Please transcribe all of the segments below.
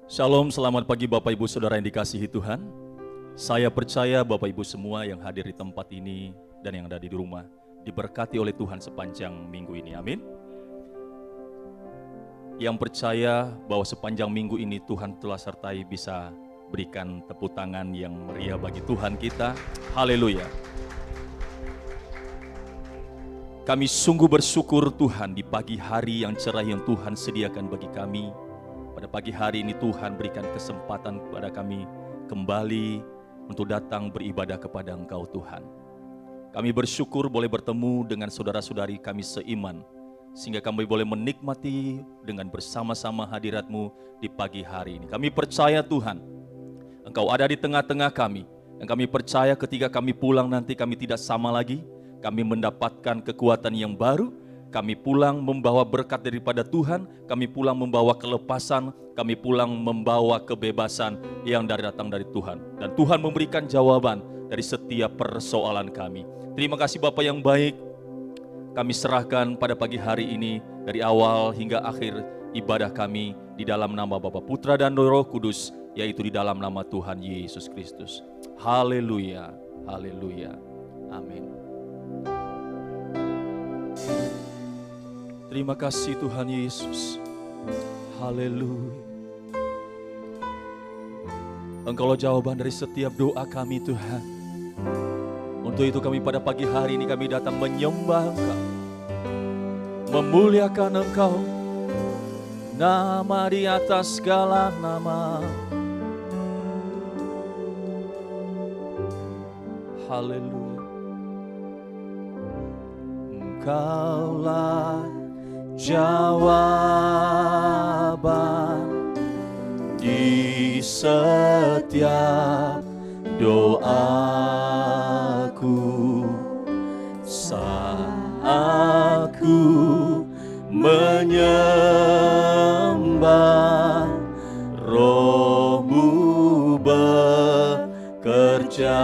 Shalom, selamat pagi Bapak Ibu Saudara yang dikasihi Tuhan. Saya percaya Bapak Ibu semua yang hadir di tempat ini dan yang ada di rumah diberkati oleh Tuhan sepanjang minggu ini, amin. Yang percaya bahwa sepanjang minggu ini Tuhan telah sertai bisa berikan tepuk tangan yang meriah bagi Tuhan kita, haleluya. Kami sungguh bersyukur Tuhan di pagi hari yang cerah yang Tuhan sediakan bagi kami. Pada pagi hari ini Tuhan berikan kesempatan kepada kami kembali untuk datang beribadah kepada Engkau Tuhan. Kami bersyukur boleh bertemu dengan saudara-saudari kami seiman, sehingga kami boleh menikmati dengan bersama-sama hadirat-Mu di pagi hari ini. Kami percaya Tuhan, Engkau ada di tengah-tengah kami, dan kami percaya ketika kami pulang nanti kami tidak sama lagi, kami mendapatkan kekuatan yang baru. Kami pulang membawa berkat daripada Tuhan, kami pulang membawa kelepasan, kami pulang membawa kebebasan yang datang dari Tuhan. Dan Tuhan memberikan jawaban dari setiap persoalan kami. Terima kasih Bapa yang baik, kami serahkan pada pagi hari ini dari awal hingga akhir ibadah kami di dalam nama Bapa, Putra dan Roh Kudus, yaitu di dalam nama Tuhan Yesus Kristus. Haleluya, haleluya, amin. Terima kasih Tuhan Yesus. Haleluya. Engkaulah jawaban dari setiap doa kami Tuhan. Untuk itu kami pada pagi hari ini kami datang menyembah Engkau, memuliakan Engkau, nama di atas segala nama. Haleluya. Engkaulah jawaban di setiap doaku saat ku menyembah, Roh-Mu bekerja.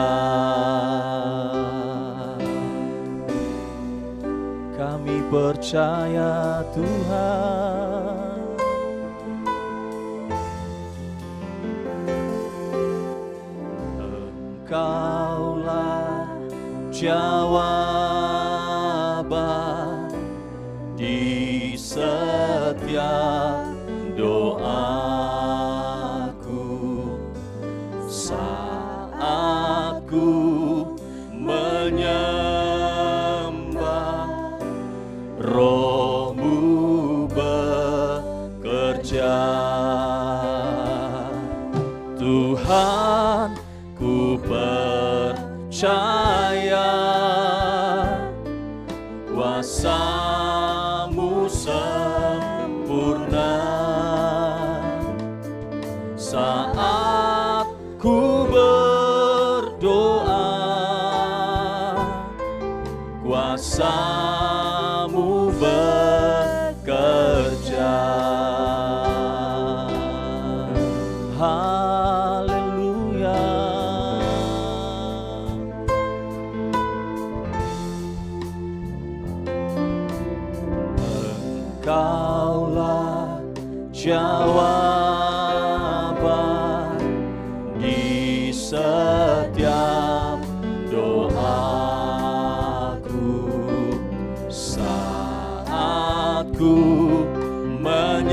Kami percaya Tuhan, Engkaulah jawaban di setiap doaku saat ku menyembah, Roh-Mu bekerja. Tuhan, ku percaya kuasa-Mu sempurna saat ku berdoa, kuasa-Mu bekerja. Haleluya. Engkaulah jawaban di setiap doaku saat ku menyembah,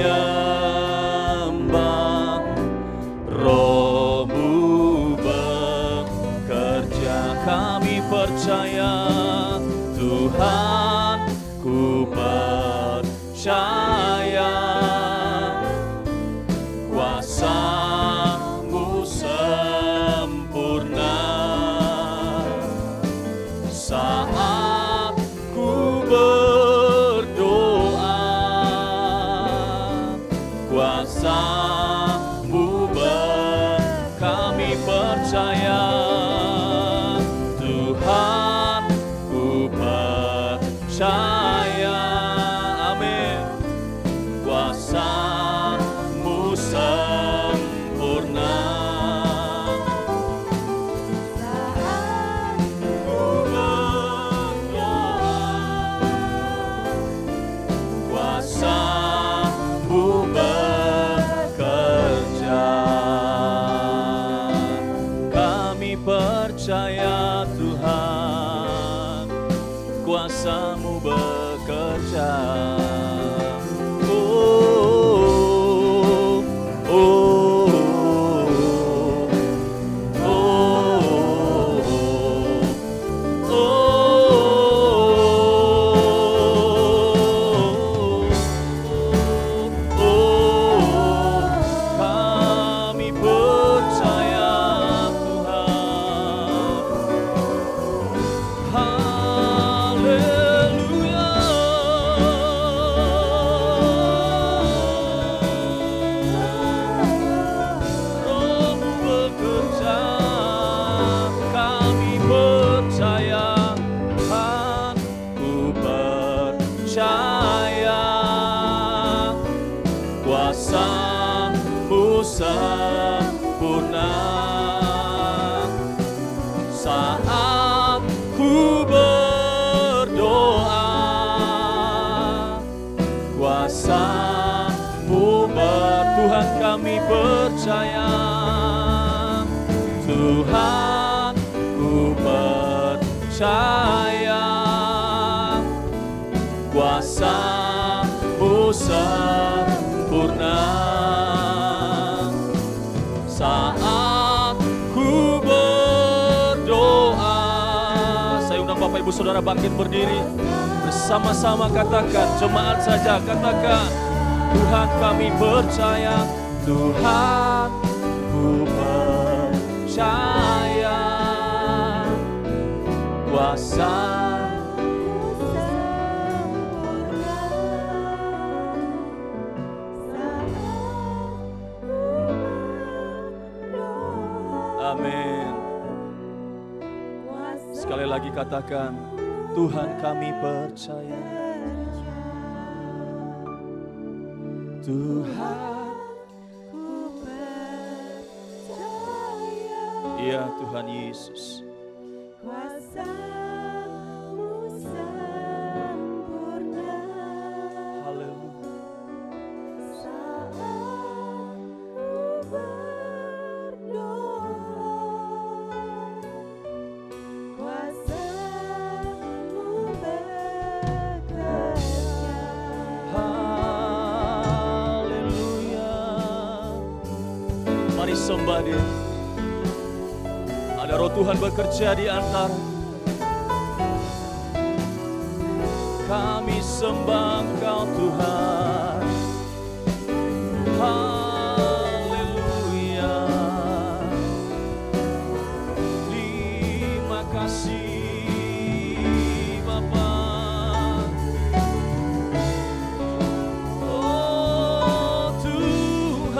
Roh-Mu bekerja. Kami percaya Tuhan, ku percaya kuasa-Mu sempurna saat ku berdoa, kuasa-Mu kami percaya Tuhan, ku percaya, amin, kuasa-Mu sempurna saat ku berdoa, kuasa-Mu bekerja. kuasa-Mu sempurna. Saat ku berdoa, kuasa-Mu Tuhan kami percaya. Tuhan ku percaya, kuasa-Mu sempurna. Saat ku berdoa, saya undang Bapak Ibu Saudara bangkit berdiri. Bersama-sama katakan, jemaat saja katakan, Tuhan kami percaya, Tuhan ku percaya, kuasa amin. Sekali lagi katakan, Tuhan kami percaya, Tuhan ku percaya. Iya Tuhan Yesus, kuasa-Mu sempurna. haleluya. Saat ku berdoa, kuasa-Mu bekerja. Haleluya. Mari sembah Dia. Ada roh Tuhan bekerja di antara. Kami sembah Engkau Tuhan. Haleluya. Terima kasih Bapa. Oh Tuhan,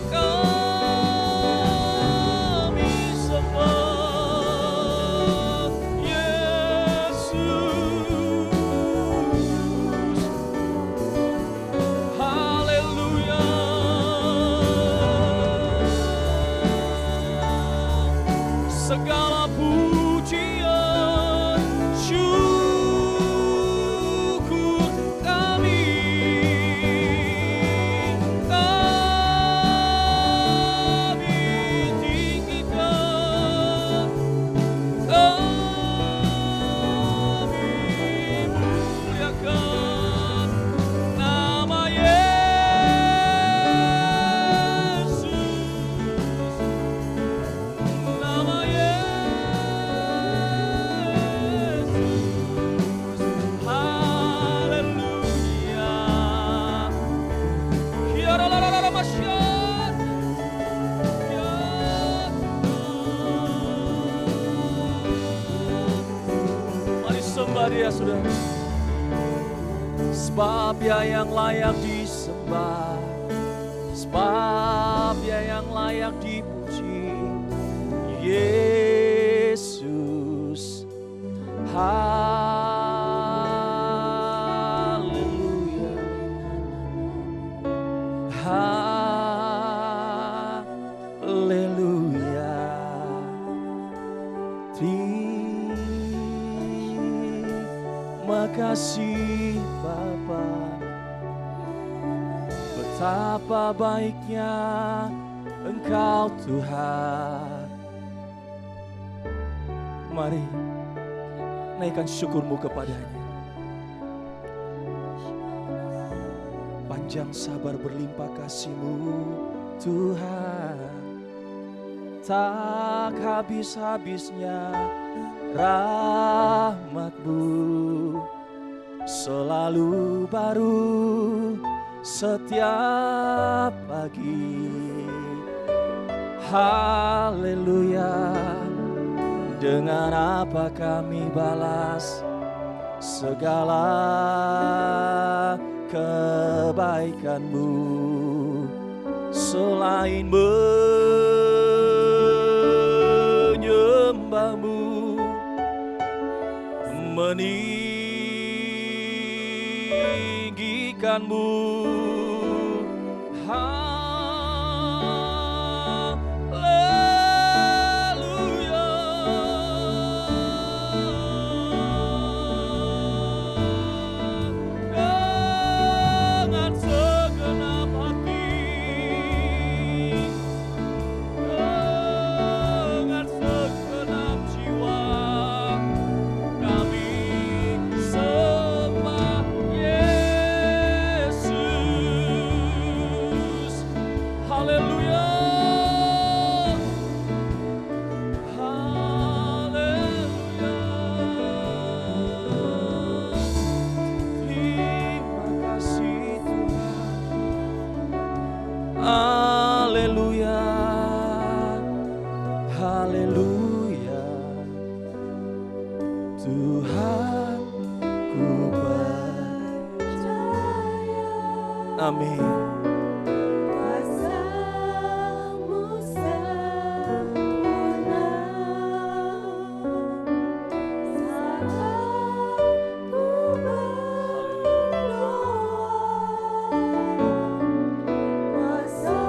kami sembah Yesus. Haleluya. Segala pujian, syukur kami tinggikan, kami muliakan nama Yesus, nama Yesus. Haleluya. Kiara-lara-lara masyad. Mari sembah Dia, saudara. Sebab Dia yang layak disembah, sebab Dia yang layak dipuji, Yesus. Haleluya. Haleluya. Terima kasih Bapa. Betapa baiknya Engkau Tuhan. Mari naikkan syukurmu kepadanya. Panjang sabar berlimpah kasih-Mu Tuhan, tak habis-habisnya rahmat-Mu, selalu baru setiap pagi. Haleluya. Dengan apa kami balas segala kebaikan-Mu, selain menyembah-Mu, meninggikan berikanmu. Haleluya. Dengan segenap hati, dengan segenap jiwa, kami sembah Yesus. Haleluya. Haleluya. Terima kasih Tuhan. Haleluya. Haleluya. Tuhan ku Percaya amin. kuasa-Mu sempurna. Saat ku berdoa, kuasa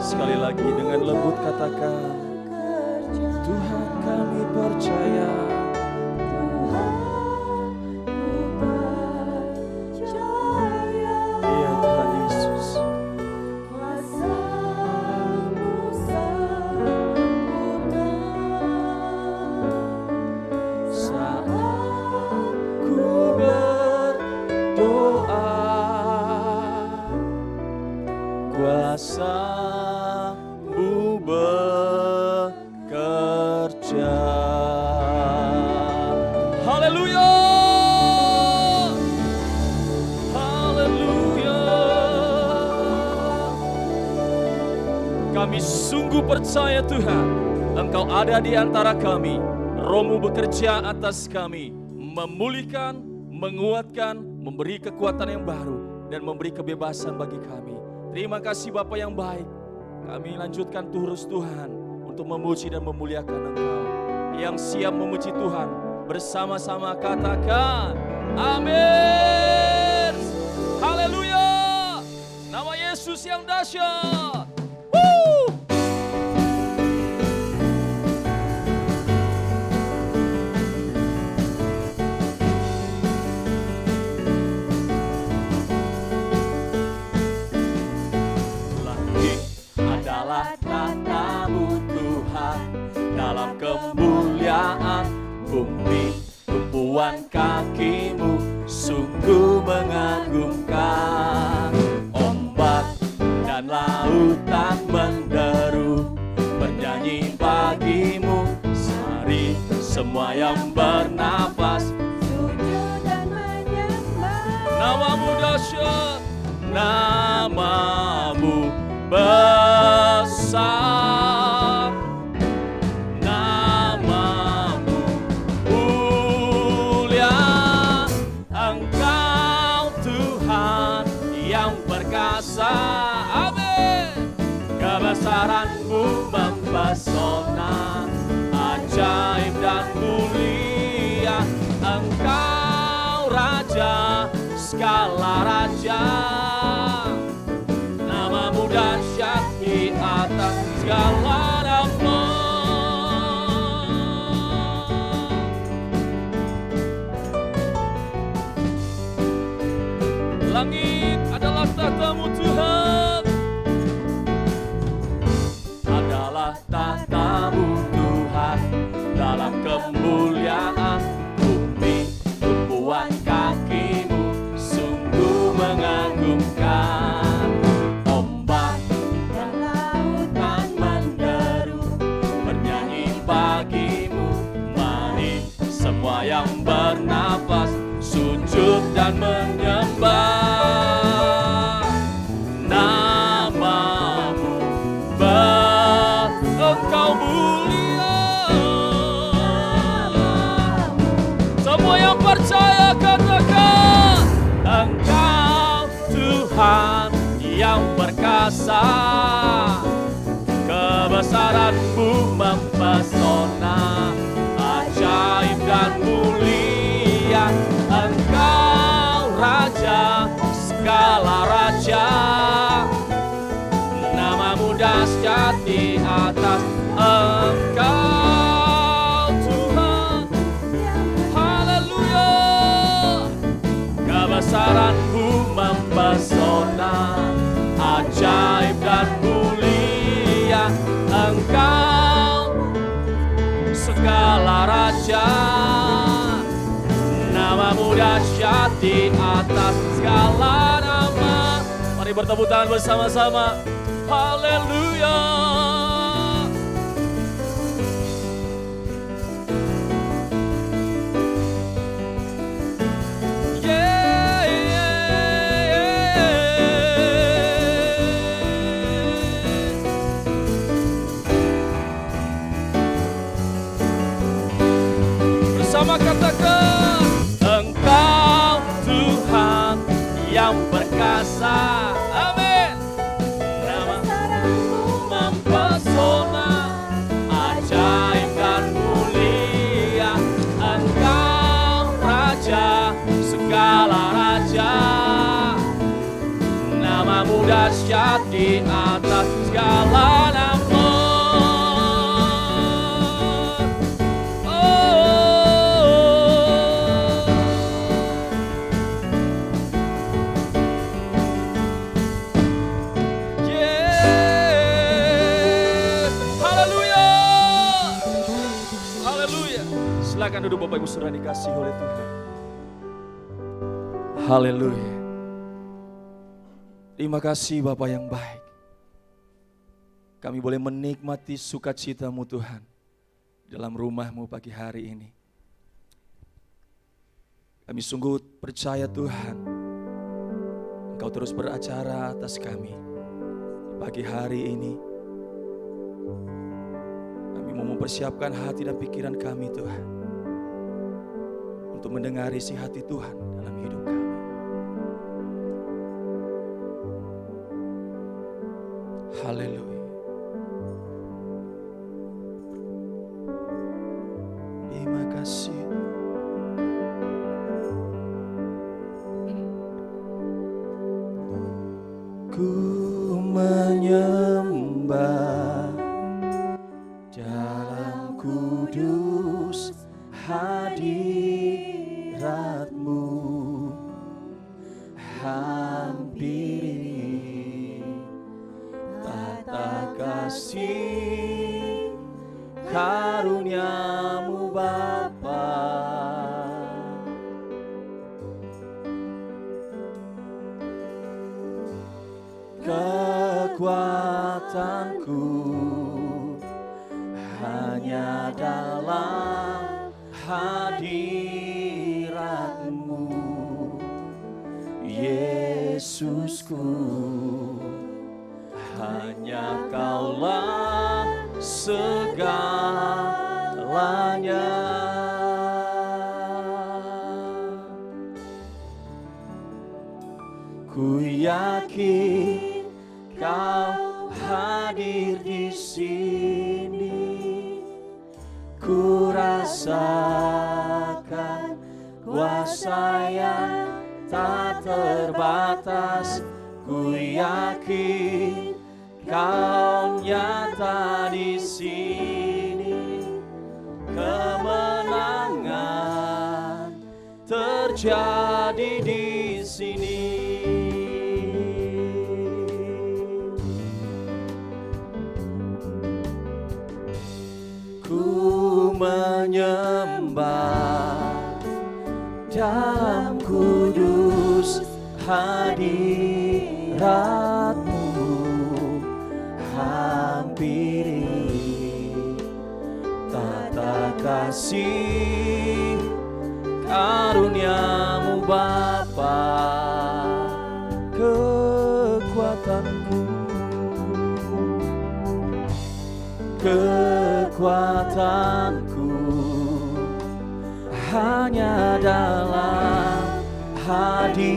Sekali lagi dengan lembut katakan, kerja Tuhan kami percaya. Iya Tuhan Yesus. Saat ku berdoa, kuasa-Mu bekerja. Haleluya. Haleluya. Kami sungguh percaya Tuhan, Engkau ada di antara kami. Roh-Mu bekerja atas kami, memulihkan, menguatkan, memberi kekuatan yang baru, dan memberi kebebasan bagi kami. Terima kasih Bapa yang baik. Kami lanjutkan terus Tuhan untuk memuji dan memuliakan Engkau. Yang siap memuji Tuhan, bersama-sama katakan, amin. Haleluya. Nama Yesus yang dahsyat. Woo! Langit adalah tata-Mu Tuhan, dalam kemuliaan bumi tumpuan kaki-Mu sungguh mengagumkan. Ombak dan lautan menderu bernyanyi bagi-Mu. Mari semua yang bernafas sujud dan menyembah. Nama-Mu dahsyat, Nama-Mu besar, Nama-Mu mulia. Engkau Tuhan yang perkasa, amin. Kebesaran-Mu mempesona, ajaib dan mulia. Engkau Raja segala raja, Nama-Mu dahsyat di atas segala nama. Langit adalah tata-Mu Tuhan, adalah tata-Mu Tuhan, dalam kemuliaan bumi tumpuan kaki-Mu sungguh mengagumkan. Ombak Dan lautan menderu bernyanyi bagi-Mu. Mari semua yang bernafas sujud dan menyembah. Nama-Mu Engkau mulia. Semua yang percaya katakan, Engkau Tuhan yang perkasa. Kebesaran-Mu mempesona, ajaib dan mulia. Engkau Raja segala mempesona, ajaib dan mulia Engkau, segala raja. Namamu dahsyat di atas segala nama. Mari bertepuk tangan bersama-sama. Haleluya. Bersama katakan, Engkau Tuhan yang perkasa. Amin. Namamu mempesona, ajaib dan mulia Engkau Raja, segala raja. Namamu dahsyat di atas segala nama. Silakan duduk Bapak Ibu Saudara dikasihi oleh Tuhan. Haleluya. Terima kasih Bapak yang baik. Kami boleh menikmati sukacita-Mu Tuhan dalam rumah-Mu pagi hari ini. Kami sungguh percaya Tuhan, Engkau terus beracara atas kami di pagi hari ini. Kami mau mempersiapkan hati dan pikiran kami Tuhan, untuk mendengar isi hati Tuhan dalam hidup kami. Haleluya. Terima kasih. Ku menyembah dalam kudus hadirat-Mu, hampiri tata kasih karunia-Mu Bapa. Kekuatanku hanya dalam hadirat-Mu, Yesusku, hanya Kaulah segalanya. Ku yakin Kau hadir di sini, ku rasakan kuasa yang tak terbatas. Ku yakin Kau nyata di sini, kemenangan terjadi di sini. Ku menyembah dalam kudus hadirat-Mu, hampiri tata kasih karunia-Mu Bapa. Kekuatanku, kekuatanku hanya dalam hadirat-Mu,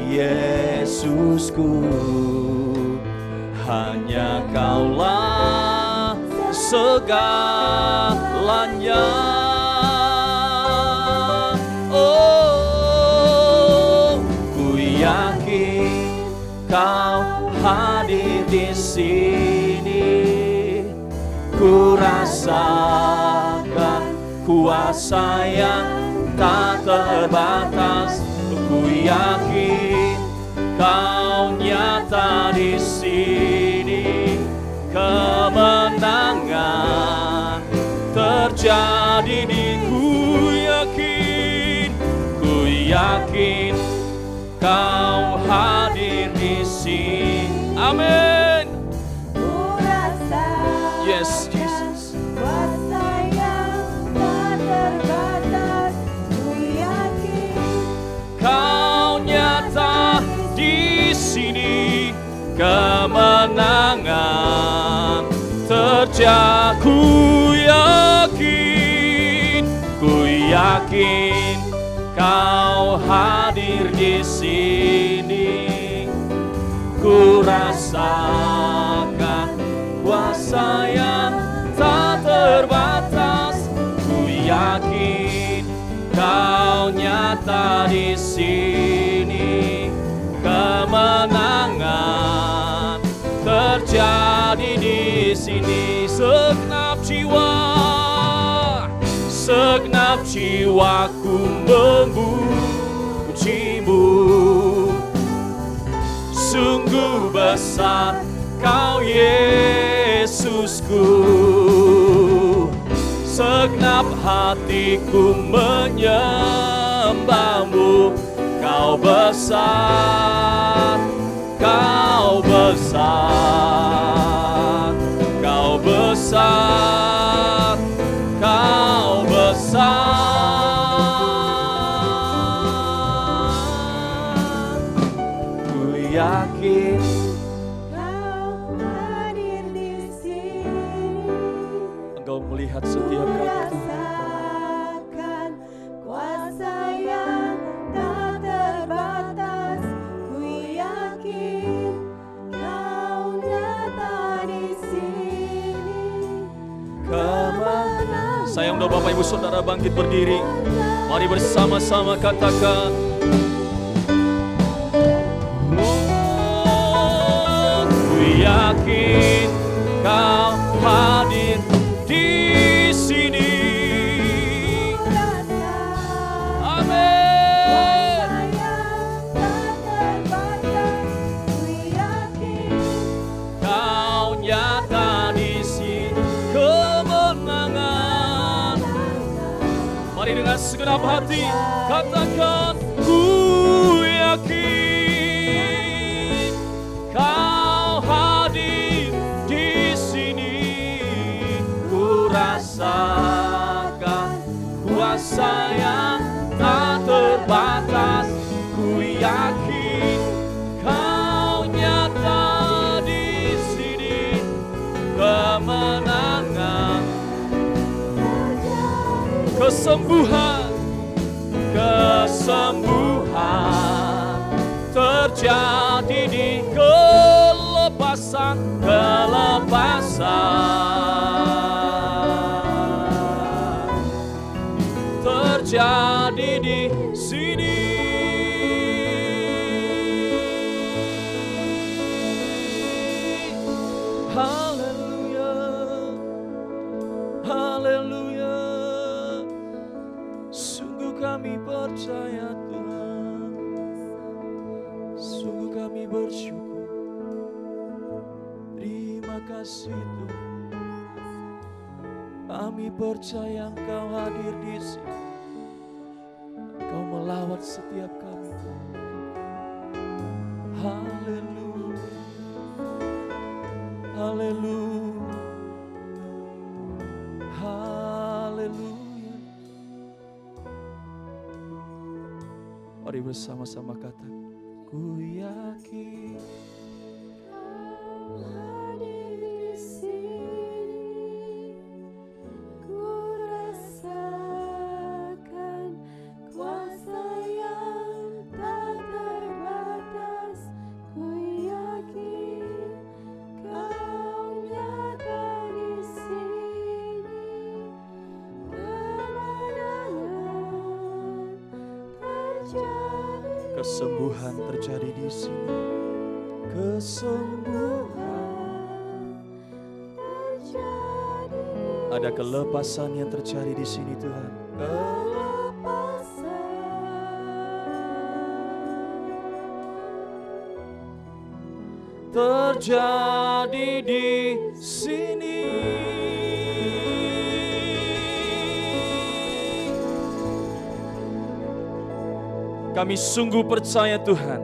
Yesusku, hanya Kaulah segalanya. Oh, ku yakin Kau hadir di sini, ku rasakan kuasa yang tak terbatas. Ku yakin Kau nyata di sini. Kemenangan terjadi di ku yakin Kau hadir di sini. Amin. Ku rasakan Yes, Jesus. kuasa yang tak terbatas. Ku yakin Kau nyata di sini. Kemenangan terjadi. Ku yakin Kau hadir di sini. Ku rasakan kuasa yang tak terbatas. Ku yakin Kau nyata di sini. Kemenangan terjadi di sini. Segenap jiwaku memujimu. Sungguh besar Kau Yesusku. Segenap hatiku menyembahmu. Kau besar, Kau besar, Kau besar, Kau besar. Ku yakin Kau hadir di sini. Engkau melihat setiap kami, Tuhan. Rasakan kuasa yang tak terbatas. Ku yakin Kau nyata di sini. Kemenangan Saya undang Bapak Ibu Saudara bangkit berdiri. Mari bersama-sama katakan. Ku yakin Kau hadir di sini. Amin. Kau nyata di sini. Kemenangan. Mari dengan segenap hati katakan. Ku yakin Kau hadir di sini. Ku rasakan kuasa yang tak terbatas. Ku yakin Kau nyata di sini. Kemenangan, kesembuhan terjadi di kelepasan terjadi di sini. Haleluya, haleluya. Sungguh kami percaya Tuhan, sungguh kami bersyukur. Terima kasih Tuhan. Kami percaya Engkau hadir di sini. Engkau melawat setiap kami. Haleluya, haleluya, haleluya. Mari bersama-sama kata, ku yakin Kau hadir di sini. Ku rasakan kuasa yang tak terbatas. Ku yakin Kau nyata di sini. Kemenangan terjadi. kesembuhan terjadi di sini. Kesembuhan, ada kelepasan yang terjadi di sini Tuhan. Kelepasan terjadi di sini. Kami sungguh percaya Tuhan,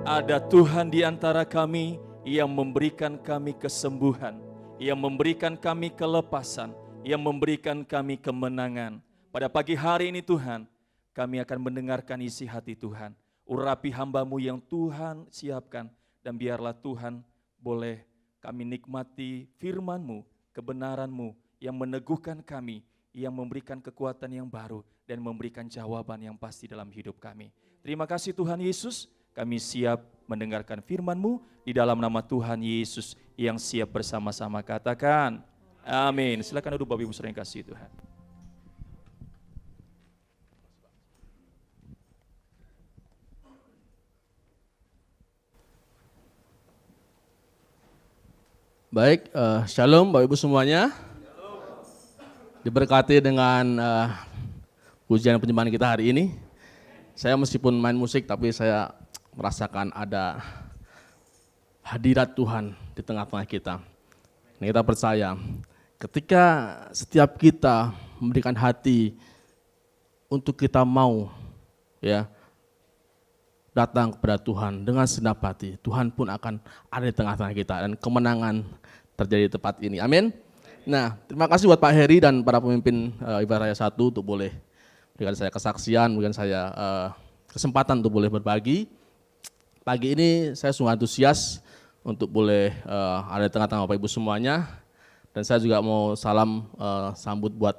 ada Tuhan di antara kami yang memberikan kami kesembuhan, yang memberikan kami kelepasan, yang memberikan kami kemenangan. Pada pagi hari ini Tuhan, kami akan mendengarkan isi hati Tuhan. Urapi hamba-Mu yang Tuhan siapkan, dan biarlah Tuhan boleh kami nikmati firman-Mu, kebenaran-Mu yang meneguhkan kami, yang memberikan kekuatan yang baru dan memberikan jawaban yang pasti dalam hidup kami. Terima kasih Tuhan Yesus, kami siap mendengarkan firman-Mu di dalam nama Tuhan Yesus yang siap bersama-sama katakan amin. Silakan duduk Bapak Ibu saudara yang kasih Tuhan. Baik, shalom Bapak Ibu semuanya. Diberkati dengan pujian penyembahan kita hari ini. Saya meskipun main musik tapi saya merasakan ada hadirat Tuhan di tengah-tengah kita. Nah, kita percaya ketika setiap kita memberikan hati untuk kita mau ya datang kepada Tuhan dengan segenap hati, Tuhan pun akan ada di tengah-tengah kita dan kemenangan terjadi di tempat ini. Amin. Nah, terima kasih buat Pak Heri dan para pemimpin Ibadah Raya 1 untuk boleh berikan saya kesaksian, berikan saya kesempatan untuk boleh berbagi. Pagi ini saya sungguh antusias untuk boleh ada di tengah-tengah Bapak Ibu semuanya. Dan saya juga mau salam sambut buat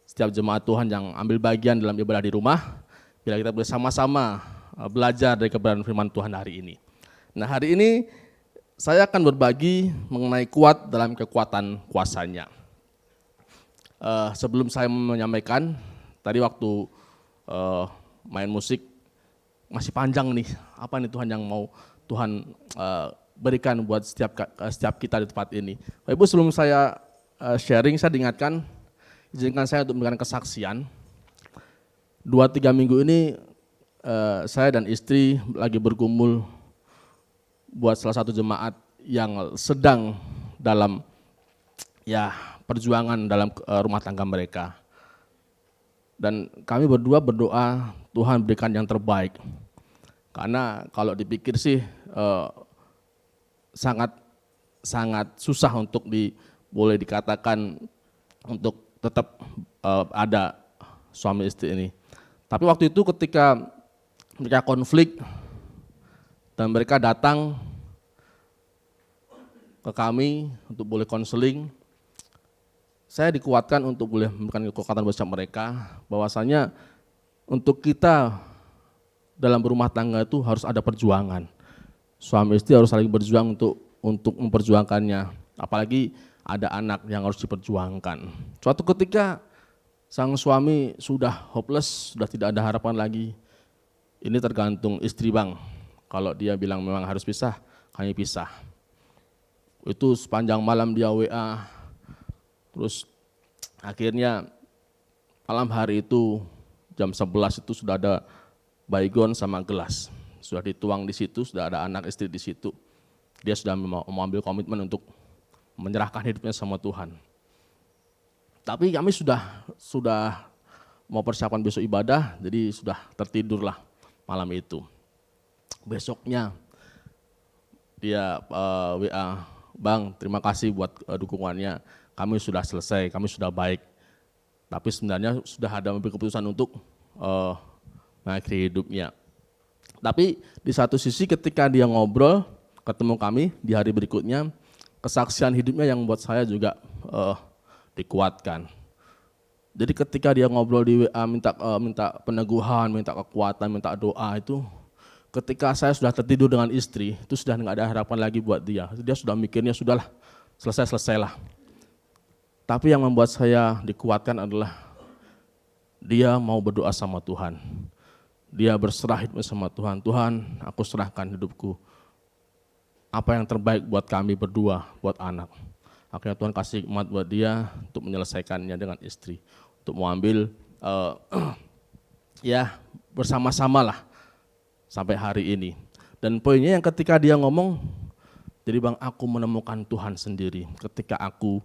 setiap jemaat Tuhan yang ambil bagian dalam ibadah di rumah. Bila kita boleh sama-sama belajar dari kebenaran firman Tuhan hari ini. Nah, hari ini saya akan berbagi mengenai kuat dalam kekuatan kuasanya. Sebelum saya menyampaikan, tadi waktu main musik masih panjang nih, apa nih Tuhan yang mau Tuhan berikan buat setiap kita di tempat ini. Bapak Ibu, sebelum saya sharing, saya diingatkan, izinkan saya untuk memberikan kesaksian. 2-3 minggu ini saya dan istri lagi bergumul buat salah satu jemaat yang sedang dalam ya perjuangan dalam rumah tangga mereka. Dan kami berdua berdoa Tuhan berikan yang terbaik. Karena kalau dipikir sih sangat susah untuk boleh dikatakan untuk tetap ada suami istri ini. Tapi waktu itu ketika mereka konflik dan mereka datang ke kami untuk boleh konseling, saya dikuatkan untuk boleh memberikan kekuatan bersama mereka, bahwasanya untuk kita dalam berumah tangga itu harus ada perjuangan. Suami istri harus saling berjuang untuk memperjuangkannya, apalagi ada anak yang harus diperjuangkan. Suatu ketika sang suami sudah hopeless, sudah tidak ada harapan lagi. Ini tergantung istri Bang. Kalau dia bilang memang harus pisah, kami pisah. Itu sepanjang malam dia WA. Terus akhirnya malam hari itu jam 11 itu sudah ada baygon sama gelas. Sudah dituang di situ, sudah ada anak istri di situ. Dia sudah mau ambil komitmen untuk menyerahkan hidupnya sama Tuhan. Tapi kami sudah mau persiapan besok ibadah, jadi sudah tertidurlah malam itu. Besoknya dia WA, Bang, terima kasih buat dukungannya, kami sudah selesai, kami sudah baik. Tapi sebenarnya sudah ada ambil keputusan untuk mengakhiri hidupnya. Tapi di satu sisi ketika dia ngobrol, ketemu kami di hari berikutnya, kesaksian hidupnya yang buat saya juga dikuatkan. Jadi ketika dia ngobrol di WA minta peneguhan, minta kekuatan, minta doa itu, ketika saya sudah tertidur dengan istri, itu sudah nggak ada harapan lagi buat dia. Dia sudah mikirnya sudahlah, selesailah. Tapi yang membuat saya dikuatkan adalah dia mau berdoa sama Tuhan. Dia berserah hidup sama Tuhan. Tuhan, aku serahkan hidupku. Apa yang terbaik buat kami berdua, buat anak. Akhirnya Tuhan kasih hikmat buat dia untuk menyelesaikannya dengan istri. Untuk mengambil ya bersama-sama lah sampai hari ini. Dan poinnya yang ketika dia ngomong, Jadi Bang, aku menemukan Tuhan sendiri ketika aku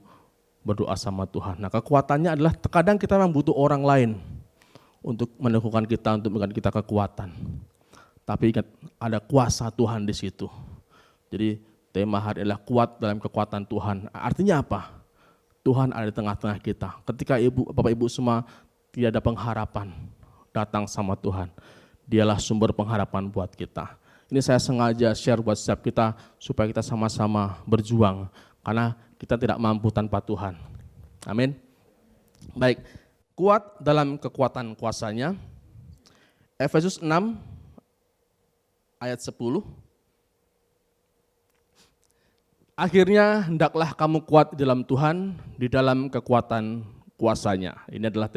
berdoa sama Tuhan. Nah, kekuatannya adalah terkadang kita memang butuh orang lain untuk meneguhkan kita, untuk memberikan kita kekuatan. Tapi ingat, ada kuasa Tuhan di situ. Jadi tema hari adalah kuat dalam kekuatan Tuhan. Artinya apa? Tuhan ada di tengah-tengah kita. Ketika Bapak Ibu semua tidak ada pengharapan, datang sama Tuhan. Dialah sumber pengharapan buat kita. Ini saya sengaja share buat setiap kita supaya kita sama-sama berjuang. Karena kita tidak mampu tanpa Tuhan. Amin. Baik, kuat dalam kekuatan kuasanya. Efesus 6 ayat 10. Akhirnya hendaklah kamu kuat di dalam Tuhan, di dalam kekuatan kuasanya. Ini adalah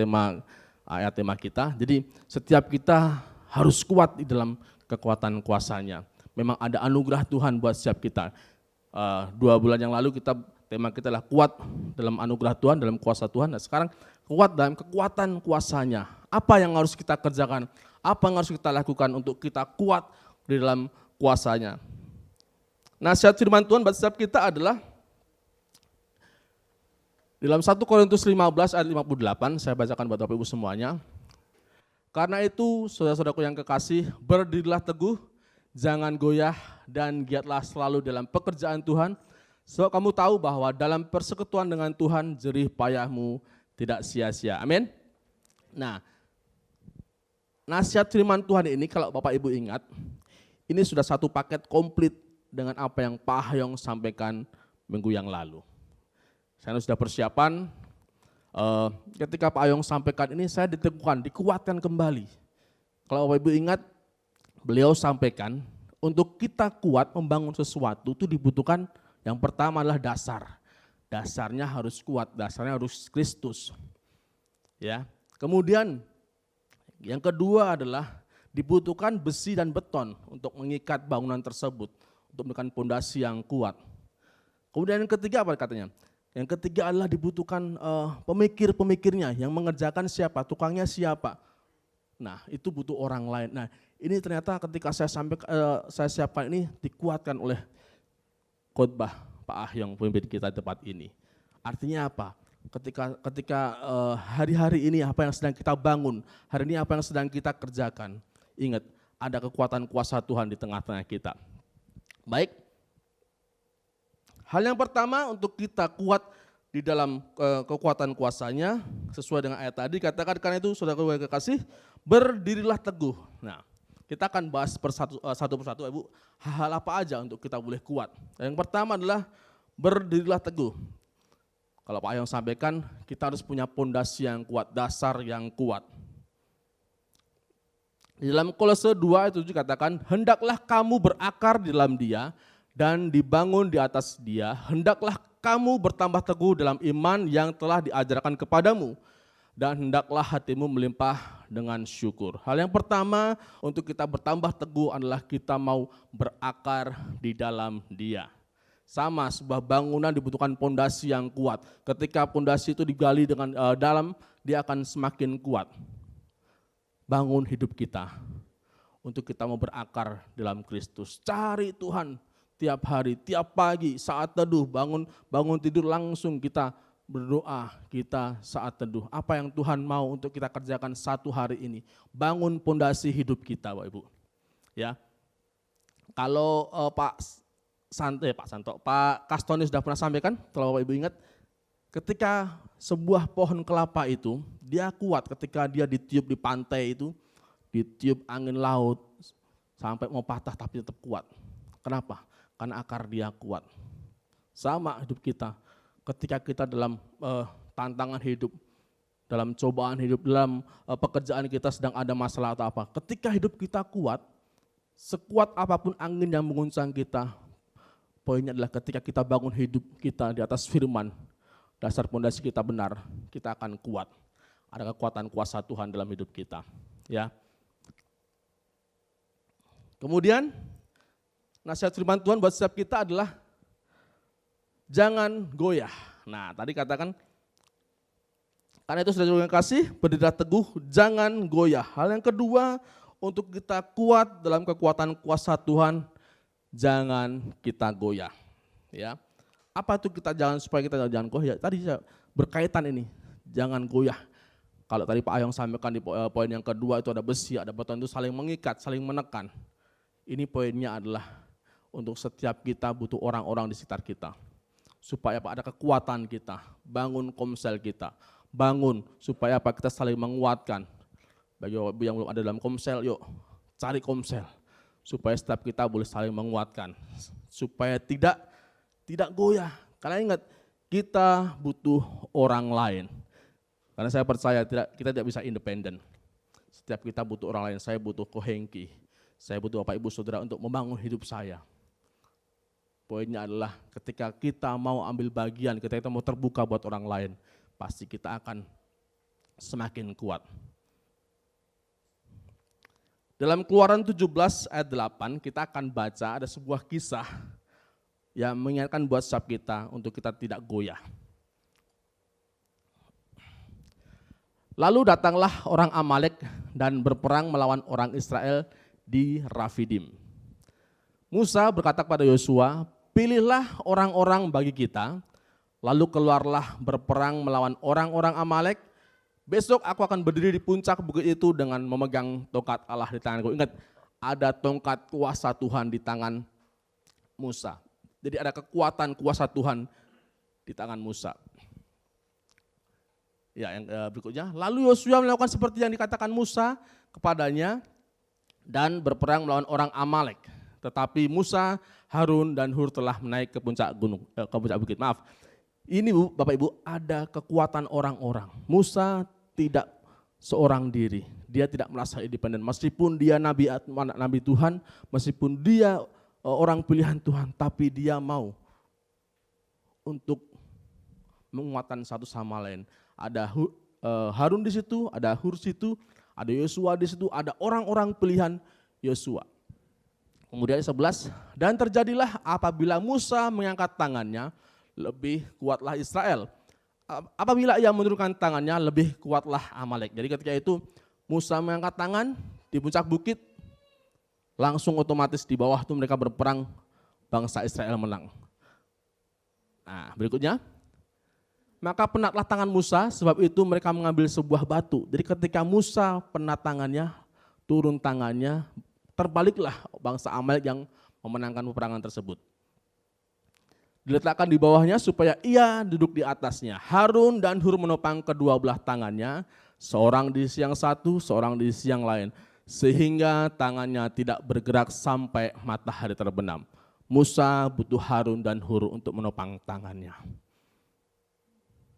ayat tema kita. Jadi setiap kita harus kuat di dalam kekuatan kuasanya. Memang ada anugerah Tuhan buat setiap kita. 2 bulan yang lalu tema kita adalah kuat dalam anugerah Tuhan, dalam kuasa Tuhan. Dan sekarang kuat dalam kekuatan kuasanya. Apa yang harus kita kerjakan? Apa yang harus kita lakukan untuk kita kuat di dalam kuasanya? Nasihat firman Tuhan buat setiap kita adalah dalam 1 Korintus 15 ayat 58, saya bacakan buat Bapak Ibu semuanya. Karena itu, saudara-saudaraku yang kekasih, berdirilah teguh, jangan goyah, dan giatlah selalu dalam pekerjaan Tuhan, sebab kamu tahu bahwa dalam persekutuan dengan Tuhan, jerih payahmu tidak sia-sia. Amin. Nah, nasihat firman Tuhan ini kalau Bapak Ibu ingat, ini sudah satu paket komplit dengan apa yang Pak Hayong sampaikan minggu yang lalu. Saya sudah persiapan, ketika Pak Hayong sampaikan ini saya diteguhkan, dikuatkan kembali. Kalau Bapak Ibu ingat, beliau sampaikan untuk kita kuat membangun sesuatu itu dibutuhkan yang pertama adalah dasar. Dasarnya harus kuat, dasarnya harus Kristus. Ya. Kemudian yang kedua adalah dibutuhkan besi dan beton untuk mengikat bangunan tersebut, untuk memberikan pondasi yang kuat. Kemudian yang ketiga apa katanya? Yang ketiga adalah dibutuhkan pemikir-pemikirnya yang mengerjakan siapa, tukangnya siapa. Nah, itu butuh orang lain. Nah, ini ternyata ketika saya siapkan ini dikuatkan oleh khotbah Pak Ahyong, pemimpin kita di tempat ini. Artinya apa? Ketika hari-hari ini apa yang sedang kita bangun, hari ini apa yang sedang kita kerjakan, ingat ada kekuatan kuasa Tuhan di tengah-tengah kita. Baik, hal yang pertama untuk kita kuat di dalam kekuatan kuasanya, sesuai dengan ayat tadi, katakan karena itu saudara yang kekasih, berdirilah teguh. Nah, kita akan bahas satu persatu Ibu, hal apa aja untuk kita boleh kuat. Yang pertama adalah berdirilah teguh. Kalau Pak Ayong sampaikan, kita harus punya pondasi yang kuat, dasar yang kuat. Di dalam Kolose 2 itu dikatakan, hendaklah kamu berakar di dalam Dia dan dibangun di atas Dia, hendaklah kamu bertambah teguh dalam iman yang telah diajarkan kepadamu, dan hendaklah hatimu melimpah dengan syukur. Hal yang pertama untuk kita bertambah teguh adalah kita mau berakar di dalam Dia. Sama, sebuah bangunan dibutuhkan pondasi yang kuat. Ketika pondasi itu digali dengan dalam, dia akan semakin kuat. Bangun hidup kita untuk kita mau berakar dalam Kristus. Cari Tuhan tiap hari, tiap pagi, saat teduh, bangun tidur langsung kita berdoa, kita saat teduh. Apa yang Tuhan mau untuk kita kerjakan satu hari ini? Bangun pondasi hidup kita, Bapak Ibu. Ya, kalau Pak Kastoni sudah pernah sampaikan, kalau Bapak Ibu ingat, ketika sebuah pohon kelapa itu, dia kuat ketika dia ditiup di pantai itu, ditiup angin laut, sampai mau patah tapi tetap kuat. Kenapa? Karena akar dia kuat. Sama hidup kita, ketika kita dalam tantangan hidup, dalam cobaan hidup, dalam pekerjaan kita sedang ada masalah atau apa, ketika hidup kita kuat, sekuat apapun angin yang mengguncang kita, poinnya adalah ketika kita bangun hidup kita di atas firman, dasar pondasi kita benar, kita akan kuat. Ada kekuatan kuasa Tuhan dalam hidup kita. Ya. Kemudian, nasihat firman Tuhan buat setiap kita adalah jangan goyah. Nah, tadi katakan, karena itu saudara yang kasih, berdirilah teguh, jangan goyah. Hal yang kedua, untuk kita kuat dalam kekuatan kuasa Tuhan, jangan kita goyah. Ya. Apa itu kita jangan supaya kita jangan goyah? Tadi berkaitan ini, jangan goyah. Kalau tadi Pak Ayong sampaikan di poin yang kedua itu ada besi, ada beton itu saling mengikat, saling menekan. Ini poinnya adalah untuk setiap kita butuh orang-orang di sekitar kita. Supaya apa? Ada kekuatan kita, bangun komsel kita, bangun supaya apa? Kita saling menguatkan. Bagi yang belum ada dalam komsel, yuk cari komsel. Supaya setiap kita boleh saling menguatkan. Supaya tidak goyah. Karena ingat, kita butuh orang lain. Karena saya percaya kita tidak bisa independen. Setiap kita butuh orang lain. Saya butuh Kohengki. Saya butuh Bapak Ibu Saudara untuk membangun hidup saya. Poinnya adalah ketika kita mau ambil bagian, ketika kita mau terbuka buat orang lain, pasti kita akan semakin kuat. Dalam Keluaran 17 ayat 8 kita akan baca ada sebuah kisah yang mengingatkan buat setiap kita untuk kita tidak goyah. Lalu datanglah orang Amalek dan berperang melawan orang Israel di Rafidim. Musa berkata kepada Yosua, pilihlah orang-orang bagi kita, lalu keluarlah berperang melawan orang-orang Amalek. Besok aku akan berdiri di puncak bukit itu dengan memegang tongkat Allah di tanganku. Ingat, ada tongkat kuasa Tuhan di tangan Musa. Jadi ada kekuatan kuasa Tuhan di tangan Musa. Ya, yang berikutnya, lalu Yosua melakukan seperti yang dikatakan Musa kepadanya dan berperang melawan orang Amalek. Tetapi Musa, Harun dan Hur telah menaik ke puncak bukit. Maaf. Ini Bu, Bapak Ibu, ada kekuatan orang-orang. Musa tidak seorang diri. Dia tidak merasa independen. Meskipun dia nabi Tuhan, meskipun dia orang pilihan Tuhan, tapi dia mau untuk menguatkan satu sama lain. Ada Harun di situ, ada Hur di situ, ada Yosua di situ, ada orang-orang pilihan Yosua. Kemudian 11, dan terjadilah apabila Musa mengangkat tangannya, lebih kuatlah Israel. Apabila ia menurunkan tangannya, lebih kuatlah Amalek. Jadi ketika itu Musa mengangkat tangan di puncak bukit, langsung otomatis di bawah itu mereka berperang, bangsa Israel menang. Nah berikutnya, maka penatlah tangan Musa, sebab itu mereka mengambil sebuah batu. Jadi ketika Musa penat tangannya, turun tangannya, terbaliklah bangsa Amalek yang memenangkan peperangan tersebut. Diletakkan di bawahnya supaya ia duduk di atasnya. Harun dan Hur menopang kedua belah tangannya, seorang di sisi yang satu, seorang di sisi yang lain. Sehingga tangannya tidak bergerak sampai matahari terbenam. Musa butuh Harun dan Hur untuk menopang tangannya.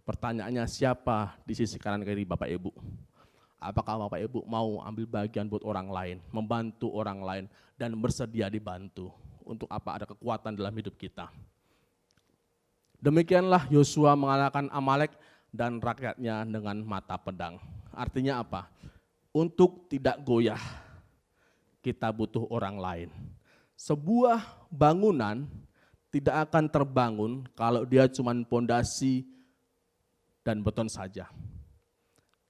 Pertanyaannya, siapa di sisi kanan kiri Bapak Ibu? Apakah Bapak Ibu mau ambil bagian buat orang lain, membantu orang lain, dan bersedia dibantu? Untuk apa? Ada kekuatan dalam hidup kita. Demikianlah Yosua mengalahkan Amalek dan rakyatnya dengan mata pedang. Artinya apa? Untuk tidak goyah, kita butuh orang lain. Sebuah bangunan tidak akan terbangun kalau dia cuma pondasi dan beton saja.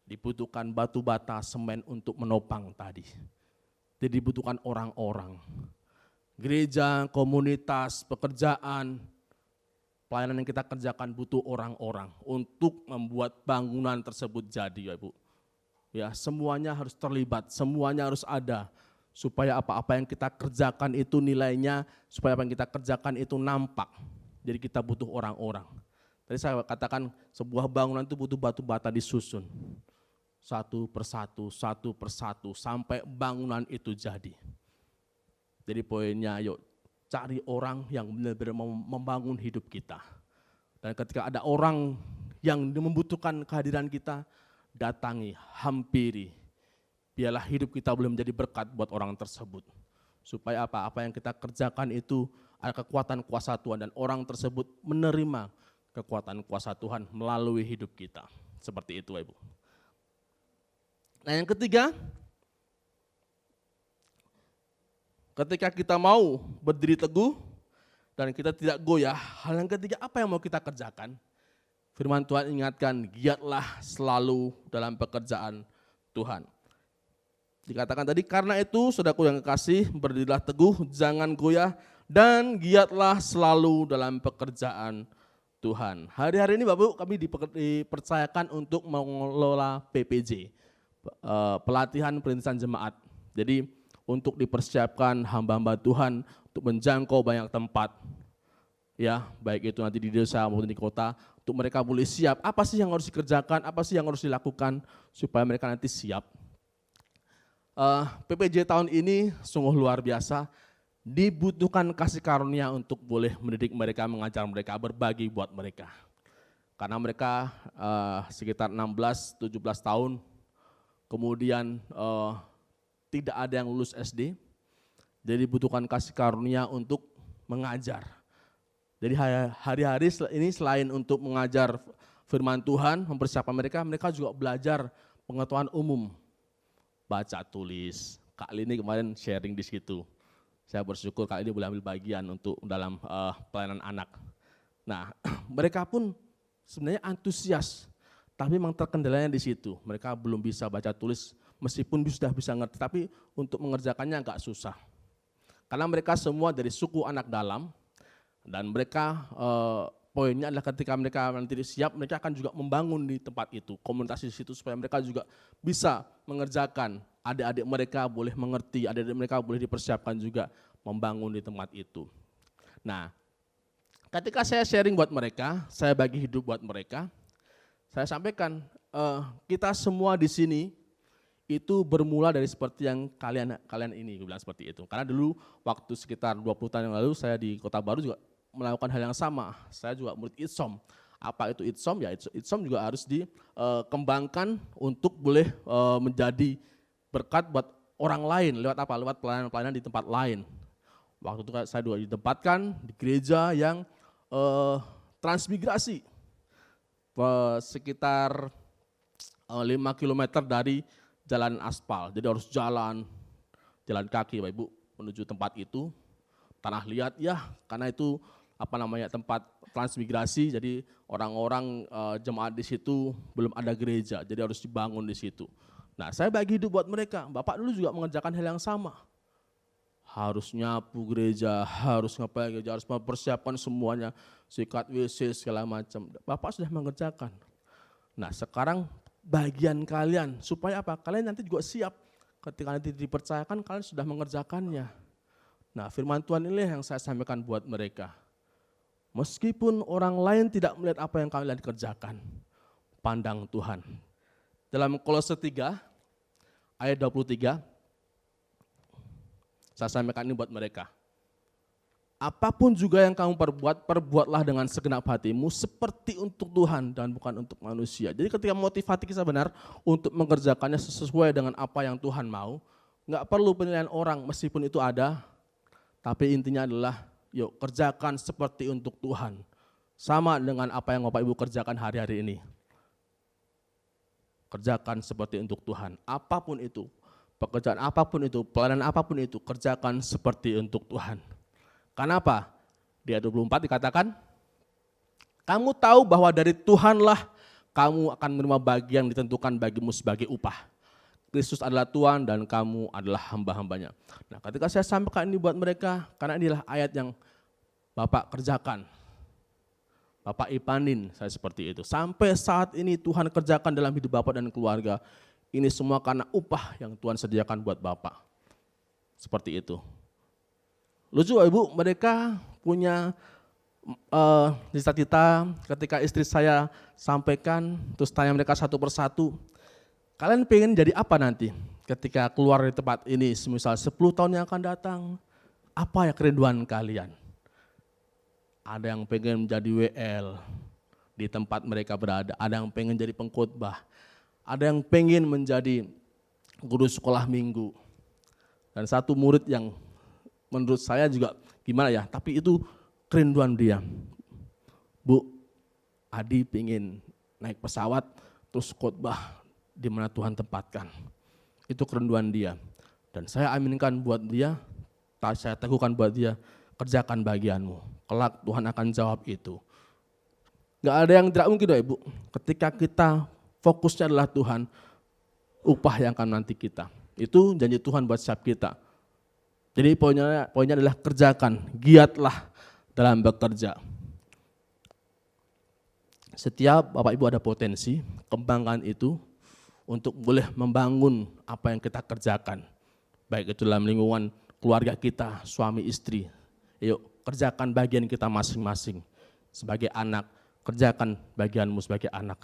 Dibutuhkan batu bata, semen untuk menopang tadi. Jadi dibutuhkan orang-orang. Gereja, komunitas, pekerjaan, pelayanan yang kita kerjakan butuh orang-orang untuk membuat bangunan tersebut jadi, ya Ibu. Ya, semuanya harus terlibat, semuanya harus ada. Supaya apa-apa yang kita kerjakan itu nilainya, supaya apa yang kita kerjakan itu nampak. Jadi kita butuh orang-orang. Tadi saya katakan sebuah bangunan itu butuh batu bata disusun. Satu persatu sampai bangunan itu jadi. Jadi poinnya, yuk cari orang yang benar-benar membangun hidup kita. Dan ketika ada orang yang membutuhkan kehadiran kita, datangi, hampiri. Biarlah hidup kita boleh menjadi berkat buat orang tersebut. Supaya apa yang kita kerjakan itu ada kekuatan kuasa Tuhan dan orang tersebut menerima kekuatan kuasa Tuhan melalui hidup kita. Seperti itu, Ibu. Nah yang ketiga, ketika kita mau berdiri teguh dan kita tidak goyah, hal yang ketiga apa yang mau kita kerjakan? Firman Tuhan ingatkan, giatlah selalu dalam pekerjaan Tuhan. Dikatakan tadi, karena itu saudaraku yang kekasih, berdirilah teguh, jangan goyah dan giatlah selalu dalam pekerjaan Tuhan. Hari-hari ini Bapak Ibu kami dipercayakan untuk mengelola PPJ, pelatihan perintisan jemaat. Jadi untuk dipersiapkan hamba-hamba Tuhan untuk menjangkau banyak tempat, ya baik itu nanti di desa maupun di kota, untuk mereka boleh siap. Apa sih yang harus dikerjakan, apa sih yang harus dilakukan supaya mereka nanti siap. PPJ tahun ini sungguh luar biasa. Dibutuhkan kasih karunia untuk boleh mendidik mereka, mengajar mereka, berbagi buat mereka. Karena mereka sekitar 16-17 tahun, kemudian tidak ada yang lulus SD, jadi dibutuhkan kasih karunia untuk mengajar. Jadi hari-hari ini selain untuk mengajar firman Tuhan, mempersiapkan mereka, mereka juga belajar pengetahuan umum, baca tulis. Kak Lini kemarin sharing di situ. Saya bersyukur kali ini boleh ambil bagian untuk dalam pelayanan anak. Nah, mereka pun sebenarnya antusias, tapi memang terkendalanya di situ. Mereka belum bisa baca tulis, meskipun sudah bisa ngerti, tapi untuk mengerjakannya agak susah. Karena mereka semua dari suku anak dalam, dan mereka poinnya adalah ketika mereka nanti siap, mereka akan juga membangun di tempat itu, komunitas di situ, supaya mereka juga bisa mengerjakan. Adik-adik mereka boleh mengerti, adik-adik mereka boleh dipersiapkan juga membangun di tempat itu. Nah, ketika saya sharing buat mereka, saya bagi hidup buat mereka, saya sampaikan kita semua di sini itu bermula dari seperti yang kalian ini, gue bilang seperti itu. Karena dulu waktu sekitar 20 tahun yang lalu saya di Kota Baru juga melakukan hal yang sama. Saya juga murid ITSOM. Apa itu ITSOM? Ya ITSOM juga harus dikembangkan untuk boleh menjadi berkat buat orang lain. Lewat apa? Lewat pelayanan-pelayanan di tempat lain. Waktu itu saya juga ditempatkan di gereja yang transmigrasi. Sekitar 5 km dari jalan aspal. Jadi harus jalan kaki Bapak Ibu menuju tempat itu. Tanah liat ya, karena itu tempat transmigrasi, jadi orang-orang jemaat di situ belum ada gereja, jadi harus dibangun di situ. Nah, saya bagi hidup buat mereka. Bapak dulu juga mengerjakan hal yang sama. Harus nyapu gereja, harus ngapain gereja, harus mempersiapkan semuanya, sikat WC segala macam. Bapak sudah mengerjakan. Nah, sekarang bagian kalian supaya apa? Kalian nanti juga siap. Ketika nanti dipercayakan, kalian sudah mengerjakannya. Nah, firman Tuhan ini yang saya sampaikan buat mereka. Meskipun orang lain tidak melihat apa yang kalian kerjakan, pandang Tuhan. Dalam Kolose 3 ayat 23, saya sampaikan ini buat mereka. Apapun juga yang kamu perbuat, perbuatlah dengan segenap hatimu seperti untuk Tuhan dan bukan untuk manusia. Jadi ketika motivasi kita benar untuk mengerjakannya sesuai dengan apa yang Tuhan mau, nggak perlu penilaian orang meskipun itu ada, tapi intinya adalah yuk kerjakan seperti untuk Tuhan. Sama dengan apa yang Bapak Ibu kerjakan hari-hari ini. Kerjakan seperti untuk Tuhan. Apapun itu, pekerjaan apapun itu, pelayanan apapun itu, kerjakan seperti untuk Tuhan. Karena apa? Di ayat 24 dikatakan, kamu tahu bahwa dari Tuhanlah kamu akan menerima bagian yang ditentukan bagimu sebagai upah. Kristus adalah Tuhan dan kamu adalah hamba-hambanya. Nah, ketika saya sampaikan ini buat mereka, karena inilah ayat yang Bapak kerjakan. Bapak ipanin saya seperti itu. Sampai saat ini Tuhan kerjakan dalam hidup Bapak dan keluarga. Ini semua karena upah yang Tuhan sediakan buat Bapak. Seperti itu. Lucu Ibu, mereka punya cita-cita ketika istri saya sampaikan, terus tanya mereka satu persatu, kalian pengen jadi apa nanti ketika keluar dari tempat ini, semisal 10 tahun yang akan datang, apa ya kerinduan kalian? Ada yang pengen menjadi WL di tempat mereka berada, ada yang pengen jadi pengkhotbah, ada yang pengen menjadi guru sekolah minggu. Dan satu murid yang menurut saya juga gimana ya, tapi itu kerinduan dia. Bu, Adi pengen naik pesawat terus khotbah di mana Tuhan tempatkan. Itu kerinduan dia. Dan saya aminkan buat dia, saya teguhkan buat dia, kerjakan bagianmu. Kelak Tuhan akan jawab itu. Gak ada yang tidak mungkin Ibu. Ketika kita fokusnya adalah Tuhan, upah yang akan nanti kita. Itu janji Tuhan buat siap kita. Jadi poinnya adalah kerjakan, giatlah dalam bekerja. Setiap Bapak Ibu ada potensi, kembangkan itu untuk boleh membangun apa yang kita kerjakan. Baik itu dalam lingkungan keluarga kita, suami istri. Yuk, kerjakan bagian kita masing-masing. Sebagai anak, kerjakan bagianmu sebagai anak.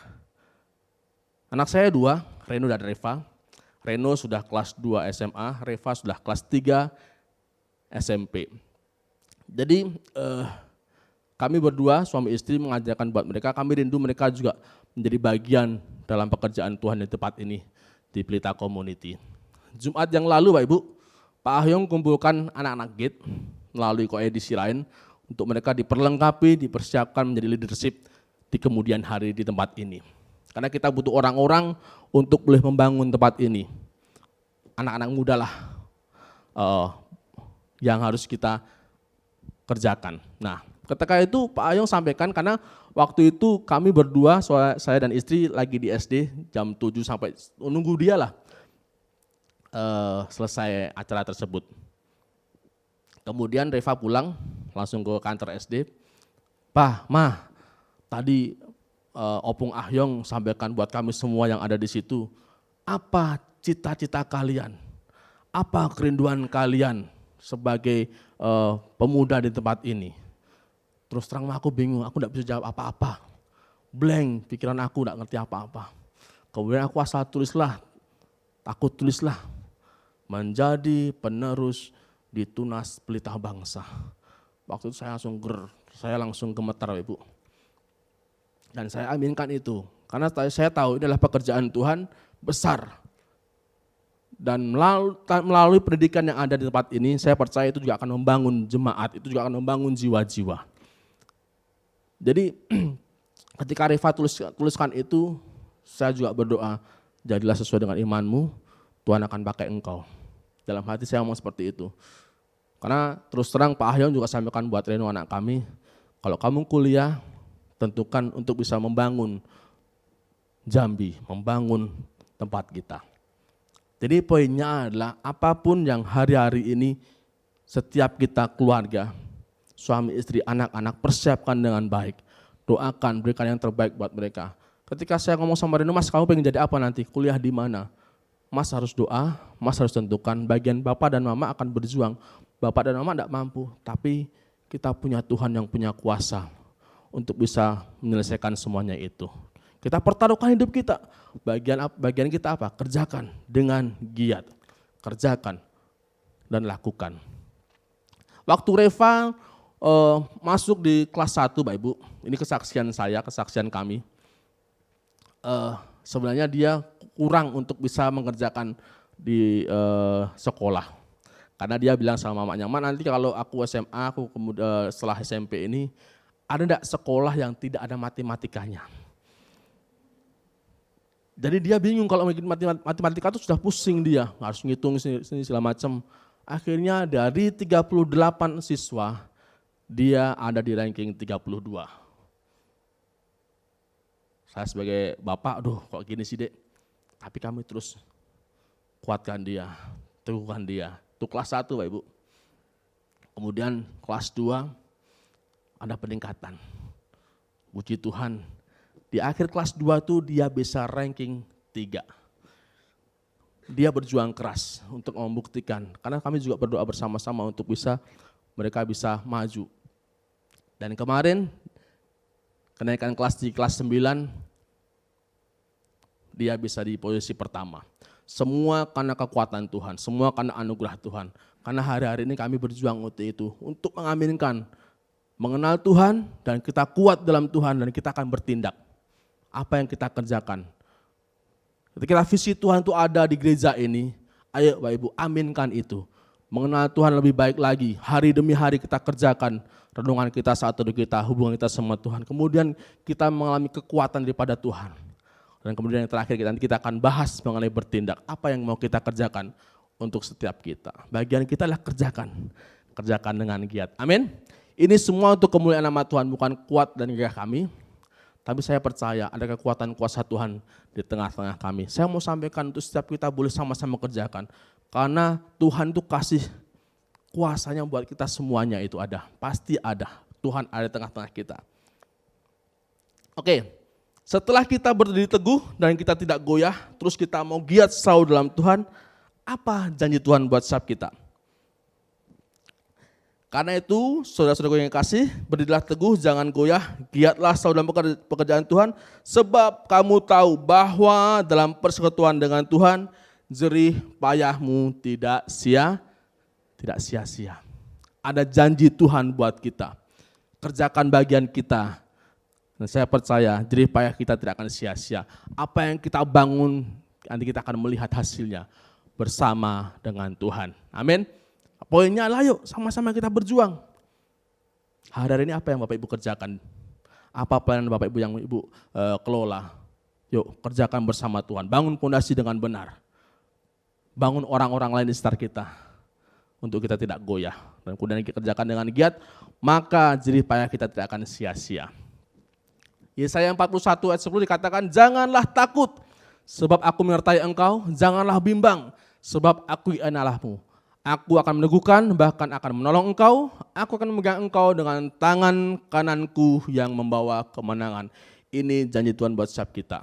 Anak saya 2, Reno dan Reva. Reno sudah kelas 2 SMA, Reva sudah kelas 3 SMP. Jadi kami berdua suami istri mengajarkan buat mereka, kami rindu mereka juga menjadi bagian dalam pekerjaan Tuhan di tempat ini, di Pelita Community. Jumat yang lalu Bapak Ibu, Pak Ahyong kumpulkan anak-anak Gate melalui koedisi lain untuk mereka diperlengkapi, dipersiapkan menjadi leadership di kemudian hari di tempat ini. Karena kita butuh orang-orang untuk boleh membangun tempat ini. Anak-anak muda lah yang harus kita kerjakan. Nah, ketika itu Pak Ayong sampaikan, karena waktu itu kami berdua, saya dan istri lagi di SD jam 7 sampai nunggu dia lah selesai acara tersebut. Kemudian Reva pulang langsung ke kantor SD. Pak, Ma, tadi Opung Ahyong sampaikan buat kami semua yang ada di situ, apa cita-cita kalian? Apa kerinduan kalian sebagai pemuda di tempat ini? Terus terang aku bingung, aku tidak bisa jawab apa-apa. Blank, pikiran aku tidak ngerti apa-apa. Kemudian aku asal tulislah, aku tulislah, menjadi penerus di Tunas Pelita Bangsa. Waktu itu saya langsung gemetar Ibu. Dan saya aminkan itu, karena saya tahu ini adalah pekerjaan Tuhan besar. Dan melalui pendidikan yang ada di tempat ini, saya percaya itu juga akan membangun jemaat, itu juga akan membangun jiwa-jiwa. Jadi ketika Reva tuliskan itu, saya juga berdoa, jadilah sesuai dengan imanmu, Tuhan akan pakai engkau. Dalam hati saya ngomong seperti itu. Karena terus terang Pak Ahyong juga sampaikan buat Reno anak kami, kalau kamu kuliah, tentukan untuk bisa membangun Jambi, membangun tempat kita. Jadi poinnya adalah apapun yang hari-hari ini setiap kita keluarga, suami istri, anak-anak persiapkan dengan baik. Doakan, berikan yang terbaik buat mereka. Ketika saya ngomong sama Reno, Mas kamu pengen jadi apa nanti? Kuliah di mana? Mas harus doa, Mas harus tentukan. Bagian Bapak dan Mama akan berjuang. Bapak dan Mama tidak mampu, tapi kita punya Tuhan yang punya kuasa untuk bisa menyelesaikan semuanya itu. Kita pertaruhkan hidup kita. Bagian kita apa? Kerjakan dengan giat. Kerjakan dan lakukan. Waktu Reva masuk di kelas 1 Bapak Ibu, ini kesaksian saya, kesaksian kami. Sebenarnya dia kurang untuk bisa mengerjakan di sekolah. Karena dia bilang sama mamanya, Ma nanti kalau aku SMA, aku kemudian setelah SMP ini, ada enggak sekolah yang tidak ada matematikanya? Jadi dia bingung kalau matematika itu sudah pusing dia, harus ngitung sini segala macam. Akhirnya dari 38 siswa, dia ada di ranking 32. Saya sebagai bapak, aduh kok gini sih Dek. Tapi kami terus kuatkan dia, teguhkan dia. Itu kelas 1 Bapak Ibu. Kemudian kelas 2, ada peningkatan. Puji Tuhan, di akhir kelas 2 itu dia bisa ranking 3. Dia berjuang keras untuk membuktikan, karena kami juga berdoa bersama-sama untuk mereka bisa maju. Dan kemarin, kenaikan kelas di kelas 9, dia bisa di posisi pertama. Semua karena kekuatan Tuhan, semua karena anugerah Tuhan. Karena hari-hari ini kami berjuang untuk itu, untuk mengaminkan, mengenal Tuhan, dan kita kuat dalam Tuhan, dan kita akan bertindak. Apa yang kita kerjakan. Ketika visi Tuhan itu ada di gereja ini, ayo Bapak Ibu aminkan itu. Mengenal Tuhan lebih baik lagi, hari demi hari kita kerjakan renungan kita saat teduh kita, hubungan kita sama Tuhan. Kemudian kita mengalami kekuatan daripada Tuhan. Dan kemudian yang terakhir kita akan bahas mengenai bertindak. Apa yang mau kita kerjakan untuk setiap kita. Bagian kita adalah kerjakan. Kerjakan dengan giat. Amin. Ini semua untuk kemuliaan nama Tuhan, bukan kuat dan gagah kami. Tapi saya percaya ada kekuatan kuasa Tuhan di tengah-tengah kami. Saya mau sampaikan untuk setiap kita boleh sama-sama kerjakan. Karena Tuhan itu kasih kuasanya buat kita semuanya itu ada. Pasti ada. Tuhan ada di tengah-tengah kita. Oke, setelah kita berdiri teguh dan kita tidak goyah, terus kita mau giat selalu dalam Tuhan, apa janji Tuhan buat setiap kita? Karena itu, saudara-saudara yang kasih, berdirilah teguh, jangan goyah, giatlah selalu dalam pekerjaan Tuhan, sebab kamu tahu bahwa dalam persekutuan dengan Tuhan, jerih payahmu tidak sia-sia. Ada janji Tuhan buat kita. Kerjakan bagian kita. Dan saya percaya jerih payah kita tidak akan sia-sia. Apa yang kita bangun, nanti kita akan melihat hasilnya bersama dengan Tuhan. Amin. Poinnya adalah yuk sama-sama kita berjuang. Hari ini apa yang Bapak Ibu kerjakan? Apa pelayanan Bapak Ibu yang Ibu kelola? Yuk kerjakan bersama Tuhan. Bangun fondasi dengan benar. Bangun orang-orang lain di sekitar kita. Untuk kita tidak goyah. Dan kemudian kita kerjakan dengan giat, maka jerih payah kita tidak akan sia-sia. Yesaya 41 ayat 10 dikatakan, janganlah takut sebab aku menyertai engkau, janganlah bimbang sebab aku Allahmu. Aku akan meneguhkan, bahkan akan menolong engkau, aku akan memegang engkau dengan tangan kananku yang membawa kemenangan. Ini janji Tuhan buat setiap kita.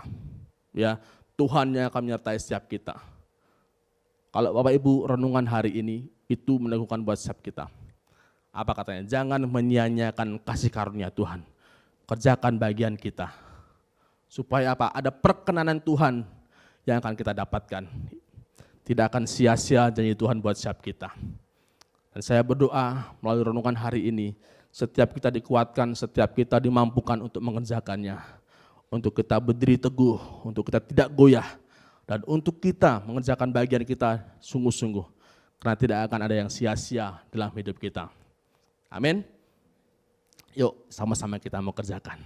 Ya, Tuhan yang akan menyertai setiap kita. Kalau Bapak Ibu renungan hari ini, itu meneguhkan buat setiap kita. Apa katanya? Jangan menyia-nyiakan kasih karunia Tuhan. Kerjakan bagian kita. Supaya apa? Ada perkenanan Tuhan yang akan kita dapatkan. Tidak akan sia-sia janji Tuhan buat setiap kita. Dan saya berdoa melalui renungan hari ini, setiap kita dikuatkan, setiap kita dimampukan untuk mengerjakannya. Untuk kita berdiri teguh, untuk kita tidak goyah. Dan untuk kita mengerjakan bagian kita sungguh-sungguh. Karena tidak akan ada yang sia-sia dalam hidup kita. Amin. Yuk sama-sama kita mau kerjakan.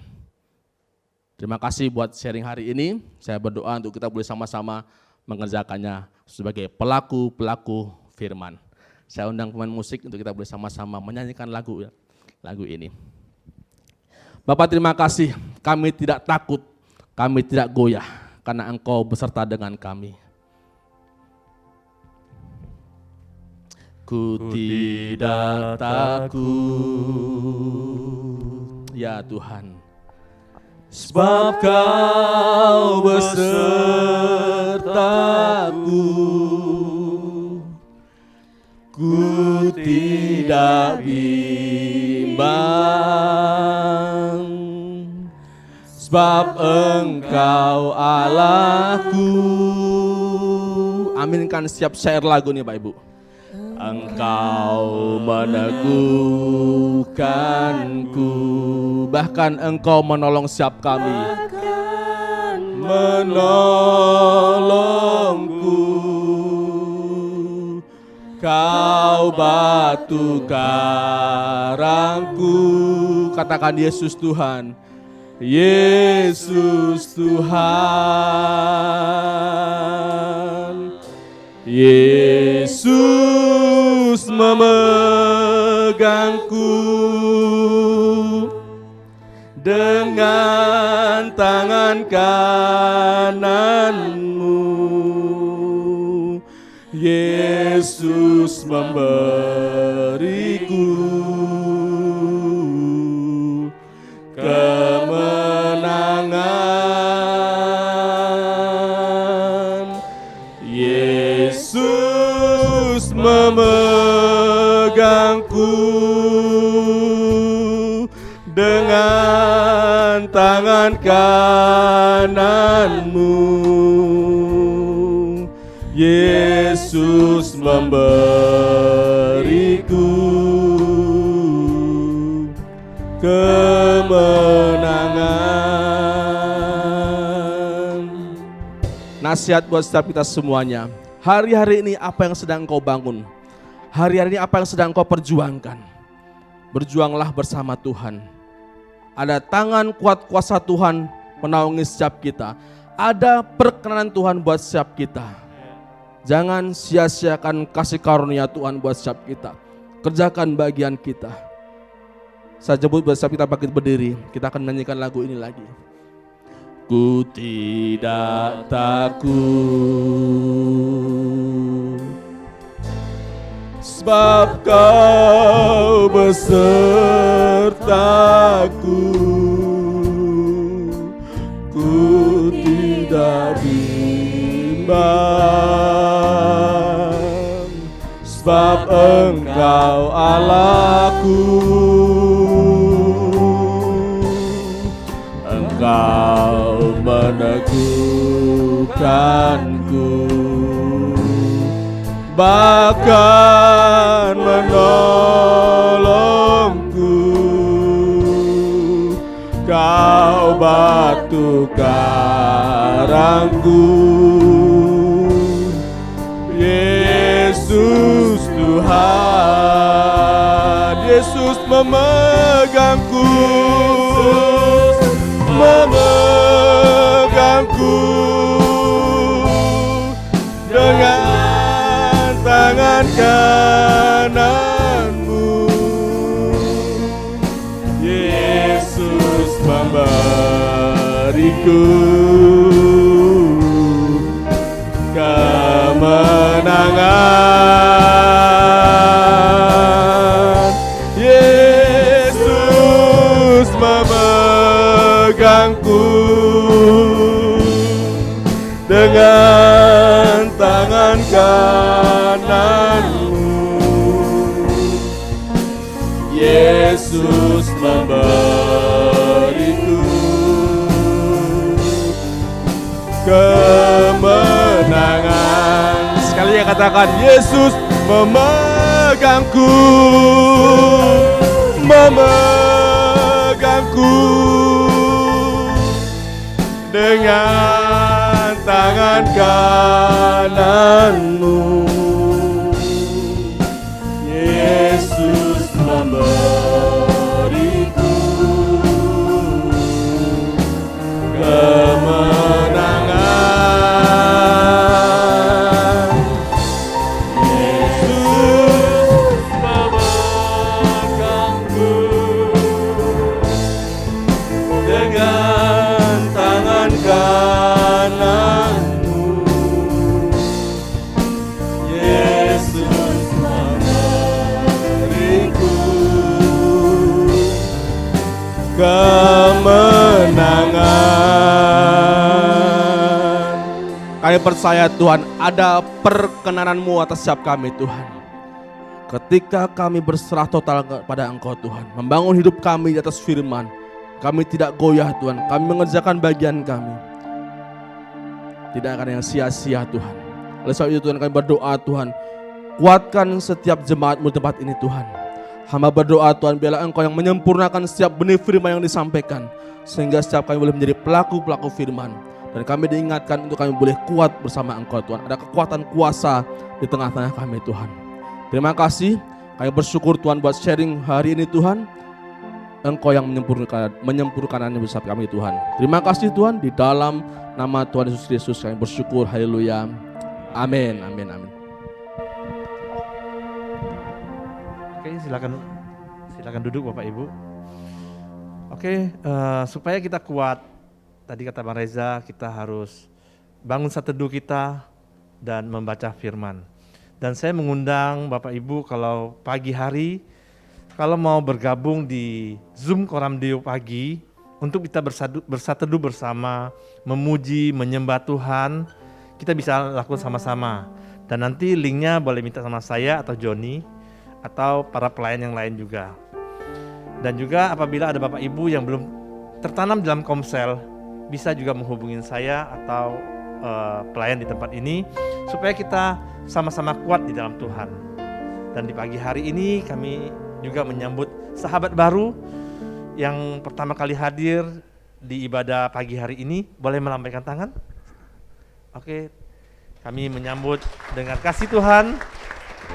Terima kasih buat sharing hari ini. Saya berdoa untuk kita boleh sama-sama mengerjakannya sebagai pelaku-pelaku firman. Saya undang pemain musik untuk kita boleh sama-sama menyanyikan lagu ini. Bapak terima kasih, kami tidak takut, kami tidak goyah, karena Engkau beserta dengan kami. Ku tidak takut, ya Tuhan, sebab Kau besertaku. Ku tidak bimbang, sebab Engkau Allahku. Aminkan setiap syair lagu nih Pak Ibu. Engkau meneguhkanku, bahkan Engkau menolong setiap kami. Menolongku, Kau batu karangku. Katakan Yesus Tuhan, Yesus Tuhan. Yesus memegangku dengan tangan kananmu. Yesus memberiku kemenangan. Yesus memegangku dengan tangan kananmu. Yesus memberiku kemenangan. Nasihat buat setiap kita semuanya. Hari-hari ini apa yang sedang kau bangun? Hari-hari ini apa yang sedang kau perjuangkan? Berjuanglah bersama Tuhan. Ada tangan kuat kuasa Tuhan menaungi setiap kita. Ada perkenanan Tuhan buat setiap kita. Jangan sia-siakan kasih karunia Tuhan buat setiap kita. Kerjakan bagian kita. Saya jemput buat setiap kita bangkit berdiri. Kita akan menyanyikan lagu ini lagi. Ku tidak takut, sebab Kau besertaku. Ku tidak bimbang, sebab Engkau Allahku. Engkau meneguhkanku, bahkan menolongku. Kau batu karangku, Yesus Tuhan. Yesus memegangku, memegangku dengan tangan kananmu. Yesus memberiku kemenangan. Yesus memegangku dengan tangan kananmu. Yesus memberiku kemenangan. Sekali yang katakan, Yesus memegangku, memegangku dengan tangan kananmu. Yesus memberiku kemenangan. Yesus memegangku dengan tangan kananmu. Yesus memberiku kemenangan. Kami percaya Tuhan, ada perkenanan-Mu atas setiap kami Tuhan. Ketika kami berserah total kepada Engkau Tuhan, membangun hidup kami di atas firman, kami tidak goyah Tuhan, kami mengerjakan bagian kami, tidak akan yang sia-sia Tuhan. Oleh sebab itu Tuhan, kami berdoa Tuhan, kuatkan setiap jemaat-Mu di tempat ini Tuhan. Hamba berdoa Tuhan, biarlah Engkau yang menyempurnakan setiap benih firman yang disampaikan, sehingga setiap kami boleh menjadi pelaku-pelaku firman. Dan kami diingatkan untuk kami boleh kuat bersama Engkau Tuhan. Ada kekuatan kuasa di tengah-tengah kami Tuhan. Terima kasih, kami bersyukur Tuhan buat sharing hari ini Tuhan. Engkau yang menyempurnakannya bersama kami Tuhan. Terima kasih Tuhan, di dalam nama Tuhan Yesus Kristus kami bersyukur. Haleluya. Amin, amin, amin. Oke, silakan duduk Bapak Ibu. Oke, supaya kita kuat, tadi kata Bang Reza, kita harus bangun saat teduh kita dan membaca firman. Dan saya mengundang Bapak Ibu kalau pagi hari, kalau mau bergabung di Zoom Koram Deo pagi, untuk kita bersatu teduh bersama, memuji, menyembah Tuhan, kita bisa lakukan sama-sama. Dan nanti linknya boleh minta sama saya atau Joni, atau para pelayan yang lain juga. Dan juga apabila ada Bapak Ibu yang belum tertanam dalam Komsel, bisa juga menghubungin saya atau pelayan di tempat ini, supaya kita sama-sama kuat di dalam Tuhan. Dan di pagi hari ini kami juga menyambut sahabat baru yang pertama kali hadir di ibadah pagi hari ini. Boleh melambaikan tangan? Oke, kami menyambut dengan kasih Tuhan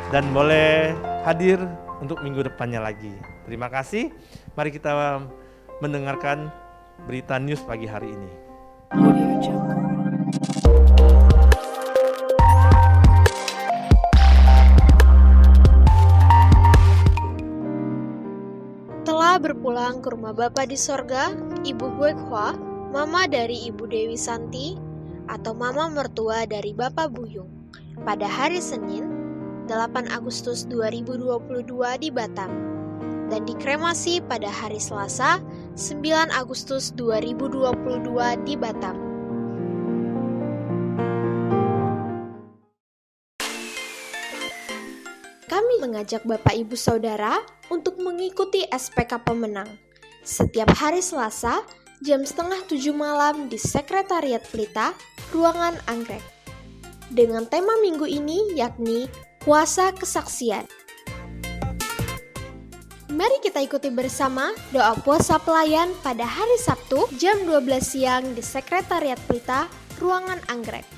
dan boleh hadir untuk minggu depannya lagi. Terima kasih. Mari kita mendengarkan berita news pagi hari ini. Audio Jungle. Telah berpulang ke rumah Bapa di sorga, Ibu Guekhwa, mama dari Ibu Dewi Santi, atau mama mertua dari Bapak Buyung, pada hari Senin, 8 Agustus 2022 di Batam, dan dikremasi pada hari Selasa 9 Agustus 2022 di Batam. Kami mengajak Bapak Ibu Saudara untuk mengikuti SPK Pemenang setiap hari Selasa jam 6:30 malam di Sekretariat Pelita, Ruangan Anggrek. Dengan tema minggu ini yakni Kuasa Kesaksian. Mari kita ikuti bersama doa puasa pelayan pada hari Sabtu jam 12 siang di Sekretariat Pelita, Ruangan Anggrek.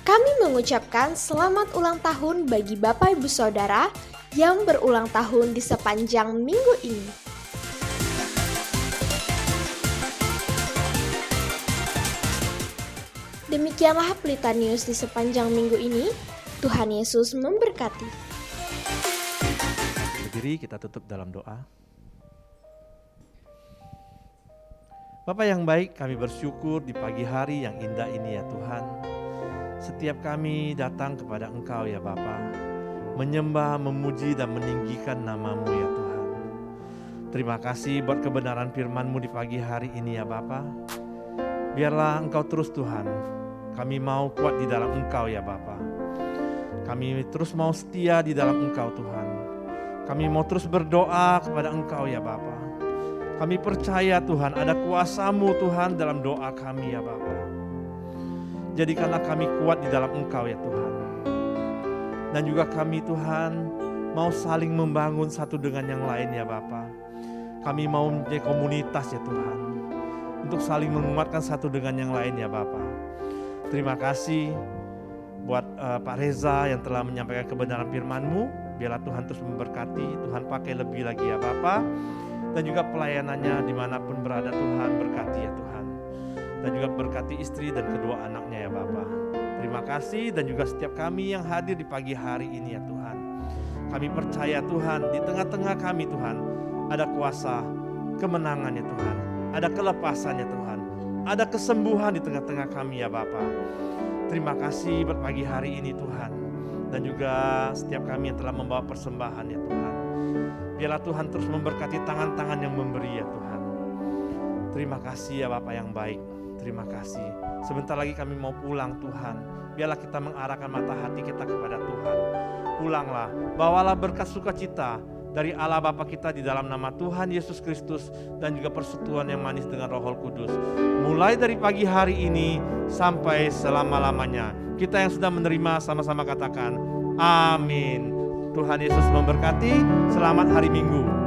Kami mengucapkan selamat ulang tahun bagi Bapak Ibu Saudara yang berulang tahun di sepanjang minggu ini. Demikianlah Pelita News di sepanjang minggu ini. Tuhan Yesus memberkati. Berdiri, kita tutup dalam doa. Bapa yang baik, kami bersyukur di pagi hari yang indah ini ya Tuhan. Setiap kami datang kepada Engkau ya Bapa, menyembah, memuji dan meninggikan nama-Mu ya Tuhan. Terima kasih buat kebenaran firman-Mu di pagi hari ini ya Bapa. Biarlah Engkau terus Tuhan, kami mau kuat di dalam Engkau ya Bapa. Kami terus mau setia di dalam Engkau Tuhan. Kami mau terus berdoa kepada Engkau ya Bapa. Kami percaya Tuhan ada kuasa-Mu Tuhan dalam doa kami ya Bapa. Jadikanlah kami kuat di dalam Engkau ya Tuhan. Dan juga kami Tuhan mau saling membangun satu dengan yang lain ya Bapa. Kami mau menjadi komunitas ya Tuhan. Untuk saling menguatkan satu dengan yang lain ya Bapa. Terima kasih buat Pak Reza yang telah menyampaikan kebenaran firman-Mu. Biarlah Tuhan terus memberkati, Tuhan pakai lebih lagi ya Bapa. Dan juga pelayanannya dimanapun berada Tuhan berkati ya Tuhan. Dan juga berkati istri dan kedua anaknya ya Bapa. Terima kasih dan juga setiap kami yang hadir di pagi hari ini ya Tuhan. Kami percaya Tuhan di tengah-tengah kami Tuhan ada kuasa kemenangan ya Tuhan. Ada kelepasan ya Tuhan. Ada kesembuhan di tengah-tengah kami ya Bapa. Terima kasih buat pagi hari ini Tuhan. Dan juga setiap kami yang telah membawa persembahan ya Tuhan. Biarlah Tuhan terus memberkati tangan-tangan yang memberi ya Tuhan. Terima kasih ya Bapa yang baik. Terima kasih. Sebentar lagi kami mau pulang Tuhan. Biarlah kita mengarahkan mata hati kita kepada Tuhan. Pulanglah, bawalah berkat sukacita dari Allah Bapa kita di dalam nama Tuhan Yesus Kristus dan juga persekutuan yang manis dengan Roh Kudus. Mulai dari pagi hari ini sampai selama-lamanya. Kita yang sudah menerima sama-sama katakan amin. Tuhan Yesus memberkati. Selamat hari Minggu.